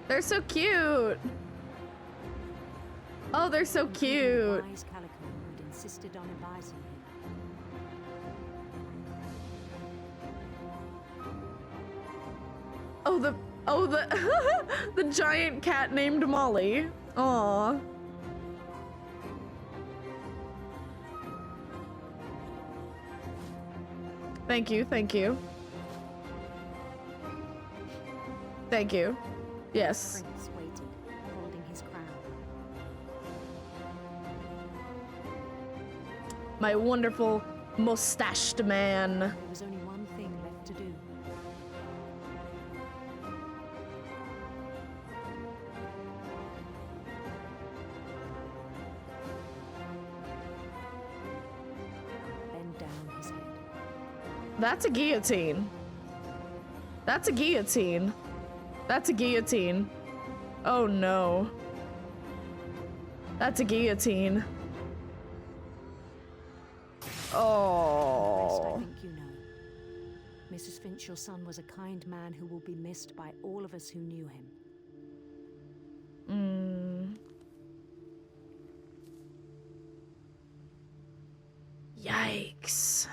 They're so cute. Oh, they're so cute. Wise Calico who'd insisted on advising him. Oh, the the giant cat named Molly. Aw. Thank you, thank you. Thank you. Yes. Prince waited, holding his crown. My wonderful mustached man. There was only one thing left to do. Bend down his head. That's a guillotine. That's a guillotine. That's a guillotine. Oh no. That's a guillotine. Oh. I think you know. Mrs. Finch, your son was a kind man who will be missed by all of us who knew him. Yikes.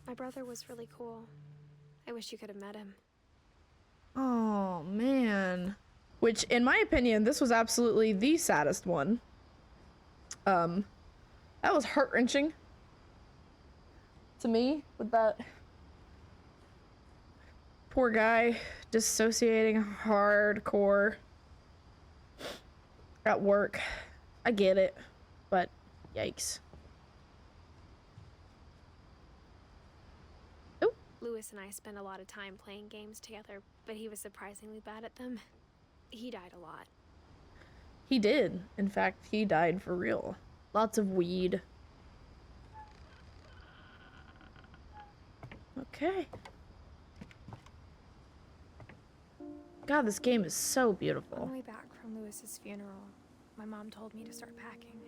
My brother was really cool. I wish you could have met him. Oh man. Which, in my opinion, this was absolutely the saddest one. That was heart-wrenching to me, with that poor guy dissociating hardcore at work. I get it, but yikes. Oh. Lewis and I spent a lot of time playing games together, but he was surprisingly bad at them. He died a lot. He did. In fact, he died for real. Lots of weed. Okay. God, this game is so On beautiful. the way back from Lewis's funeral, my mom told me to start packing.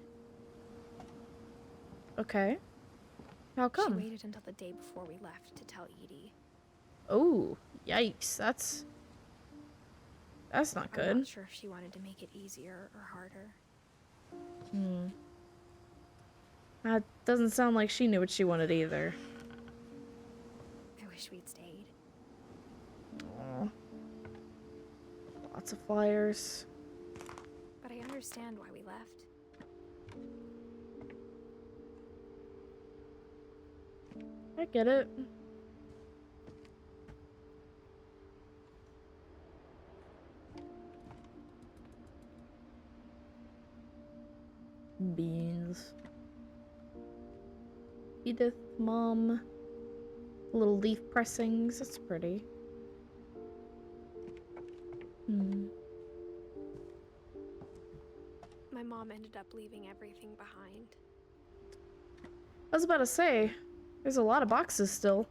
Okay. How come? She waited until the day before we left to tell Edie. Oh, yikes. That's not good. I'm not sure if she wanted to make it easier or harder. That doesn't sound like she knew what she wanted either. I wish we'd stayed. Aw. Lots of flyers. But I understand why we left. I get it. Beans. Edith, mom. Little leaf pressings. That's pretty. My mom ended up leaving everything behind. I was about to say, there's a lot of boxes still.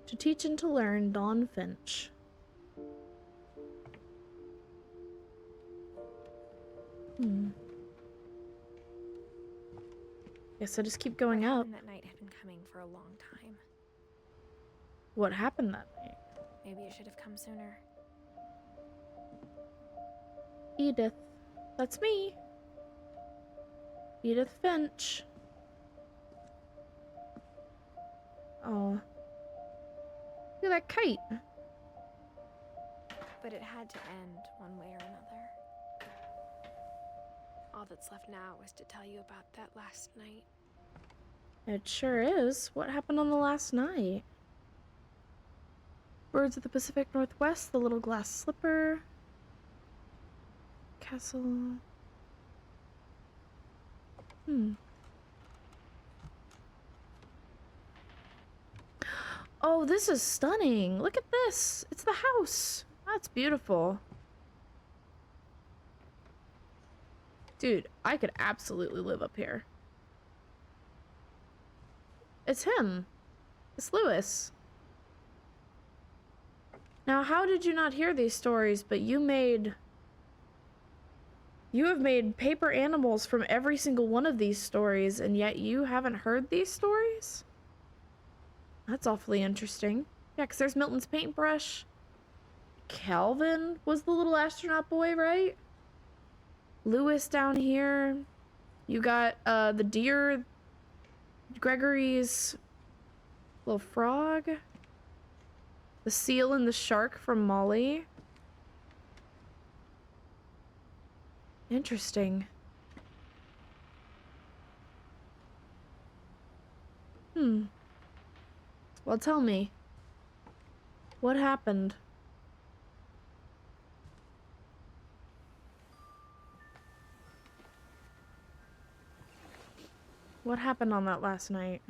To teach and to learn, Dawn Finch. Guess I just keep going What up. happened that night had been coming for a long time. What happened that night? Maybe it should have come sooner. Edith. That's me. Edith Finch. Oh. Look at that kite. But it had to end one way or another. All that's left now is to tell you about that last night. It sure is. What happened on the last night? Birds of the Pacific Northwest, the little glass slipper. Castle. Oh, this is stunning. Look at this. It's the house. That's beautiful. Dude, I could absolutely live up here. It's him. It's Lewis. Now, how did you not hear these stories, but you have made paper animals from every single one of these stories, and yet you haven't heard these stories? That's awfully interesting. Yeah, because there's Milton's paintbrush. Calvin was the little astronaut boy, right? Lewis down here. You got the deer, Gregory's little frog, the seal and the shark from Molly. Interesting. Well, tell me. What happened? What happened on that last night?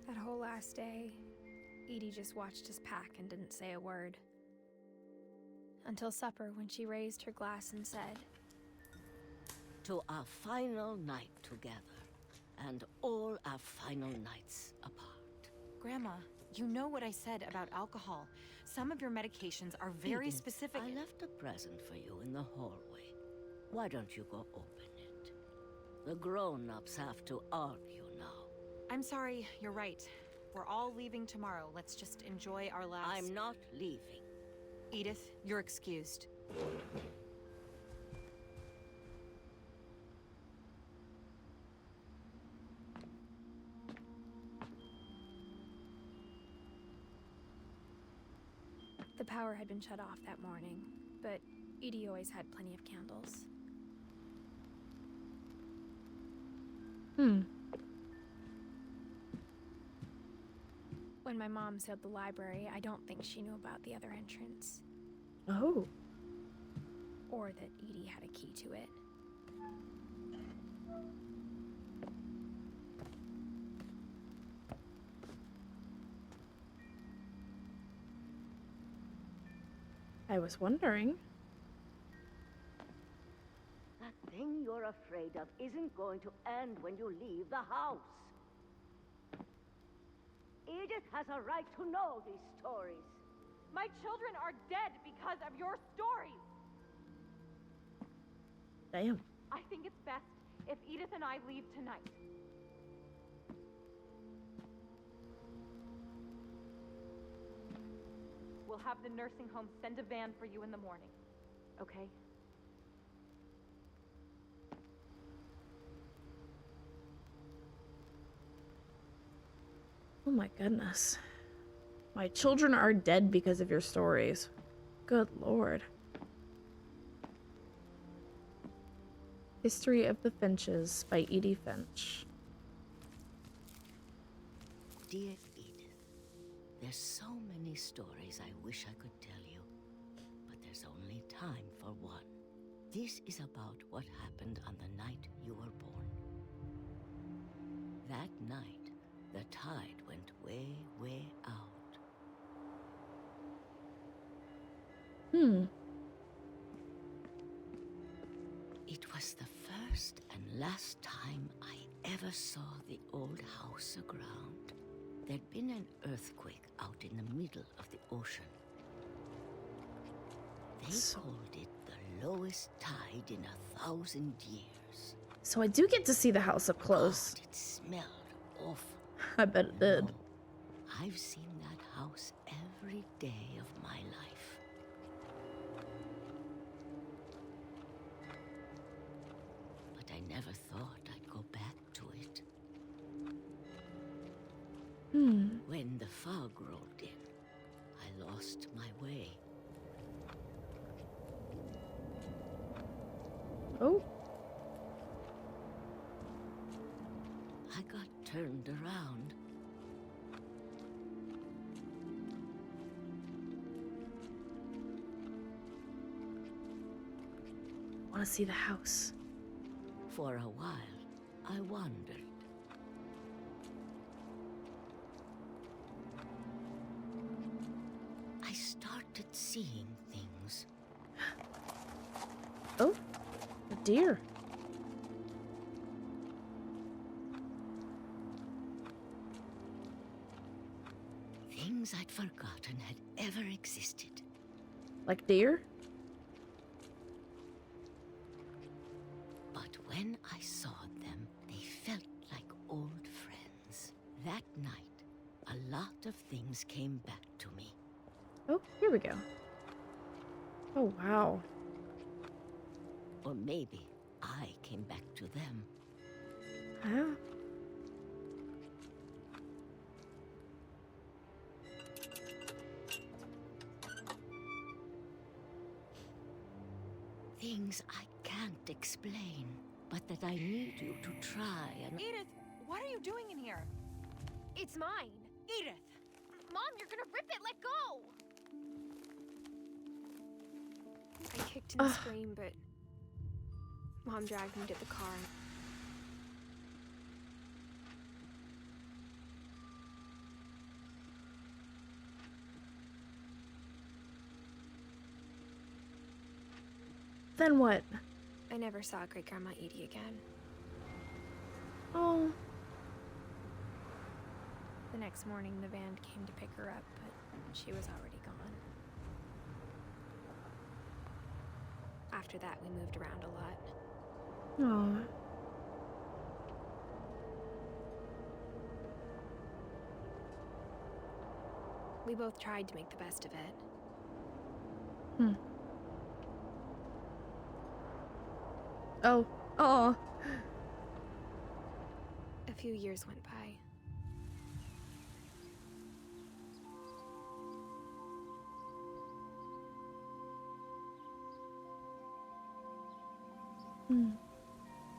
That whole last day, Edie just watched us pack and didn't say a word. Until supper, when she raised her glass and said, "To our final night together, and all our final nights apart." Grandma, you know what I said about alcohol. Some of your medications are very Edith, specific. I left a present for you in the hallway. Why don't you go open it? The grown-ups have to argue now. I'm sorry, you're right. We're all leaving tomorrow. Let's just enjoy our last... I'm not leaving. Edith, you're excused. the power had been shut off that morning, but Edie always had plenty of candles. When my mom sealed the library, I don't think she knew about the other entrance. Oh. Or that Edie had a key to it. I was wondering. That thing you're afraid of isn't going to end when you leave the house. Edith has a right to know these stories. My children are dead because of your stories. Damn. I think it's best if Edith and I leave tonight. We'll have the nursing home send a van for you in the morning, okay? Oh my goodness. My children are dead because of your stories. Good Lord. History of the Finches by Edie Finch. Dear Edith, there's so many stories I wish I could tell you, but there's only time for one. This is about what happened on the night you were born. That night, the tide went way, way out. It was the first and last time I ever saw the old house aground. There'd been an earthquake out in the middle of the ocean. They called it the lowest tide in 1,000 years. So I do get to see the house up close. God, it smelled awful. I bet it did. I've seen that house every day of my life. But I never thought I'd go back to it. When the fog rolled in, I lost my way. Oh. I got turned around. I want to see the house. For a while, I wandered. I started seeing things. Oh, a deer. Things I'd forgotten had ever existed. Like deer? But when I saw them, they felt like old friends. That night, a lot of things came back to me. Oh, here we go. Oh, wow. Or maybe I came back to them. Huh? Things I can't explain, but that I need you to try and... Edith, what are you doing in here? It's mine. Edith! Mom, you're gonna rip it! Let go! I kicked and screamed, but Mom dragged me to the car. Then what? I never saw Great Grandma Edie again. Oh. The next morning, the van came to pick her up, but she was already gone. After that, we moved around a lot. Oh. We both tried to make the best of it. Oh. Oh. A few years went by.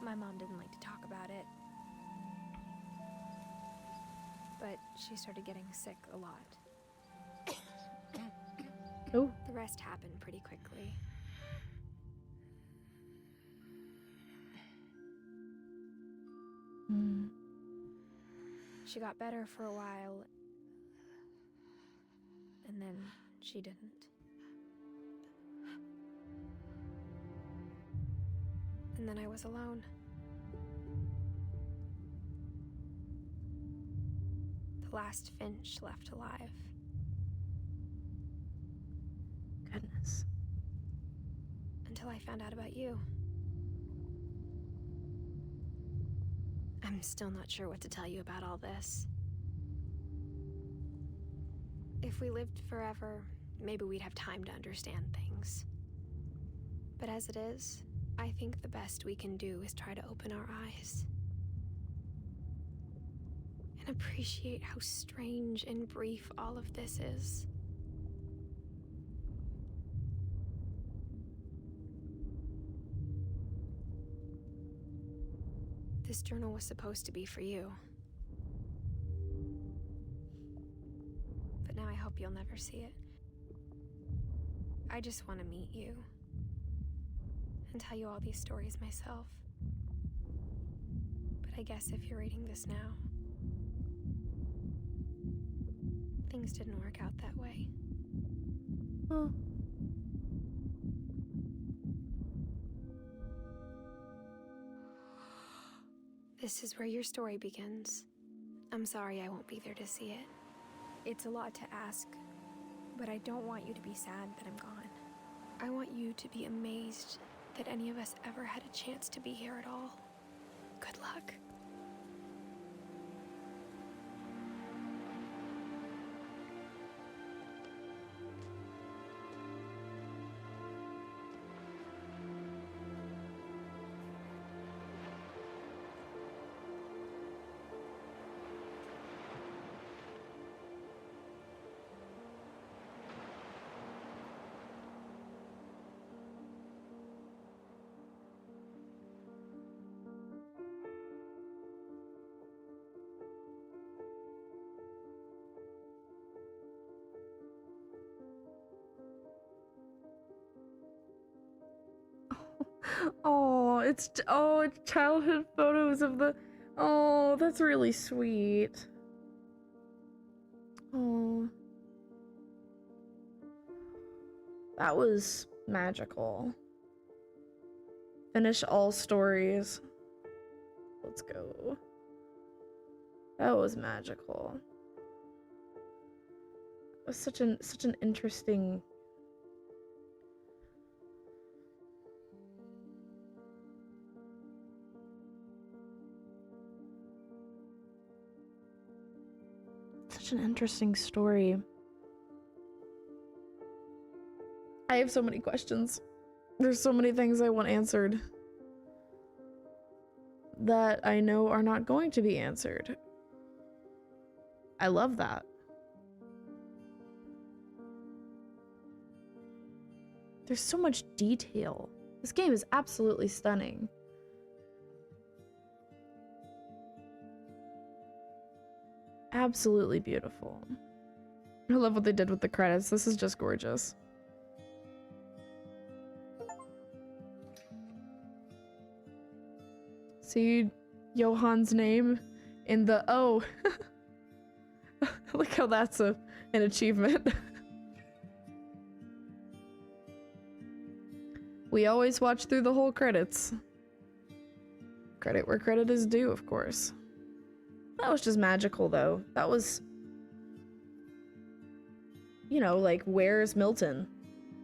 My mom didn't like to talk about it. But she started getting sick a lot. Oh. The rest happened pretty quickly. She got better for a while, and then she didn't. And then I was alone. The last Finch left alive. Goodness. Until I found out about you. I'm still not sure what to tell you about all this. If we lived forever, maybe we'd have time to understand things. But as it is, I think the best we can do is try to open our eyes. And appreciate how strange and brief all of this is. This journal was supposed to be for you. But now I hope you'll never see it. I just want to meet you. And tell you all these stories myself. But I guess if you're reading this now, things didn't work out that way. Oh. This is where your story begins. I'm sorry I won't be there to see it. It's a lot to ask, but I don't want you to be sad that I'm gone. I want you to be amazed that any of us ever had a chance to be here at all. Good luck. It's childhood photos of the. Oh, that's really sweet. Oh, that was magical. Finish all stories. Let's go. That was magical. It was such an interesting. Such an interesting story. I have so many questions. There's so many things I want answered that I know are not going to be answered. I love that. There's so much detail. This game is absolutely stunning. Absolutely beautiful. I love what they did with the credits. This is just gorgeous. See Johan's name in the oh. Look how that's an achievement. We always watch through the whole credits. Credit where credit is due, of course. That was just magical, though. That was, you know, like, where's Milton?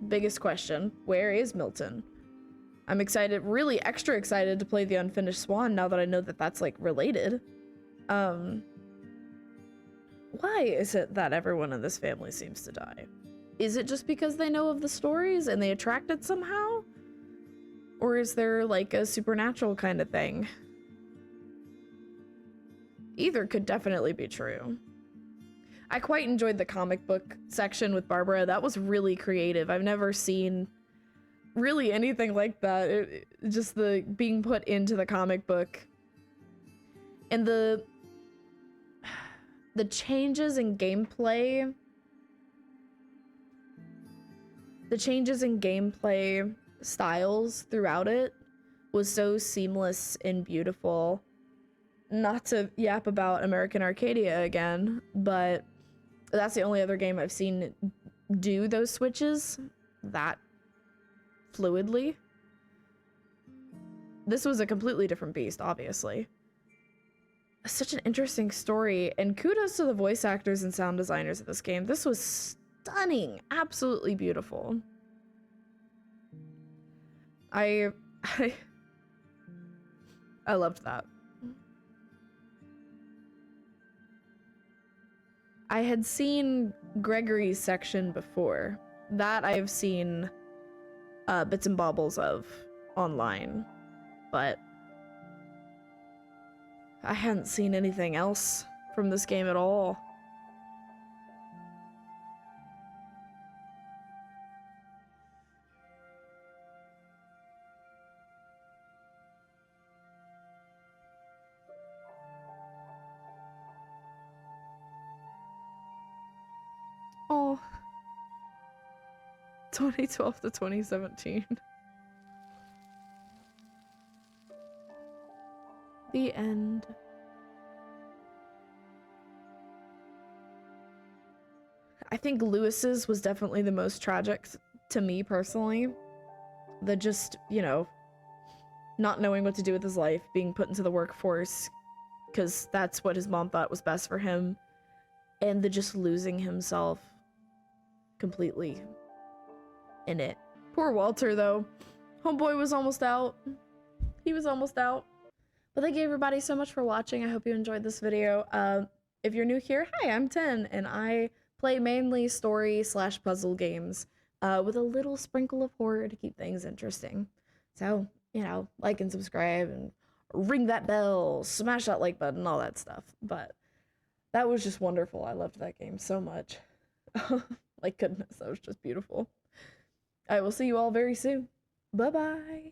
Biggest question. Where is Milton? I'm excited, really extra excited to play the Unfinished Swan now that I know that that's, like, related. Why is it that everyone in this family seems to die? Is it just because they know of the stories and they attracted somehow? Or is there, like, a supernatural kind of thing? Either could definitely be true. I quite enjoyed the comic book section with Barbara. That was really creative. I've never seen really anything like that. Just the being put into the comic book. And the changes in gameplay. The changes in gameplay styles throughout it was so seamless and beautiful. Not to yap about American Arcadia again, but that's the only other game I've seen do those switches that fluidly. This was a completely different beast, obviously. Such an interesting story, and kudos to the voice actors and sound designers of this game. This was stunning, absolutely beautiful. I loved that. I had seen Gregory's section before. That I've seen bits and bobbles of online, but I hadn't seen anything else from this game at all. Oh, 2012 to 2017. The end. I think Lewis's was definitely the most tragic to me personally. The just, you know, not knowing what to do with his life, being put into the workforce because that's what his mom thought was best for him, and the just losing himself completely in it. Poor Walter, though. Homeboy was almost out. He was almost out. But thank you everybody so much for watching. I hope you enjoyed this video. If you're new here, hi, I'm 10, and I play mainly story/puzzle games with a little sprinkle of horror to keep things interesting. So, you know, like and subscribe and ring that bell, smash that like button, all that stuff. But that was just wonderful. I loved that game so much. Like, goodness, that was just beautiful. I will see you all very soon. Bye-bye.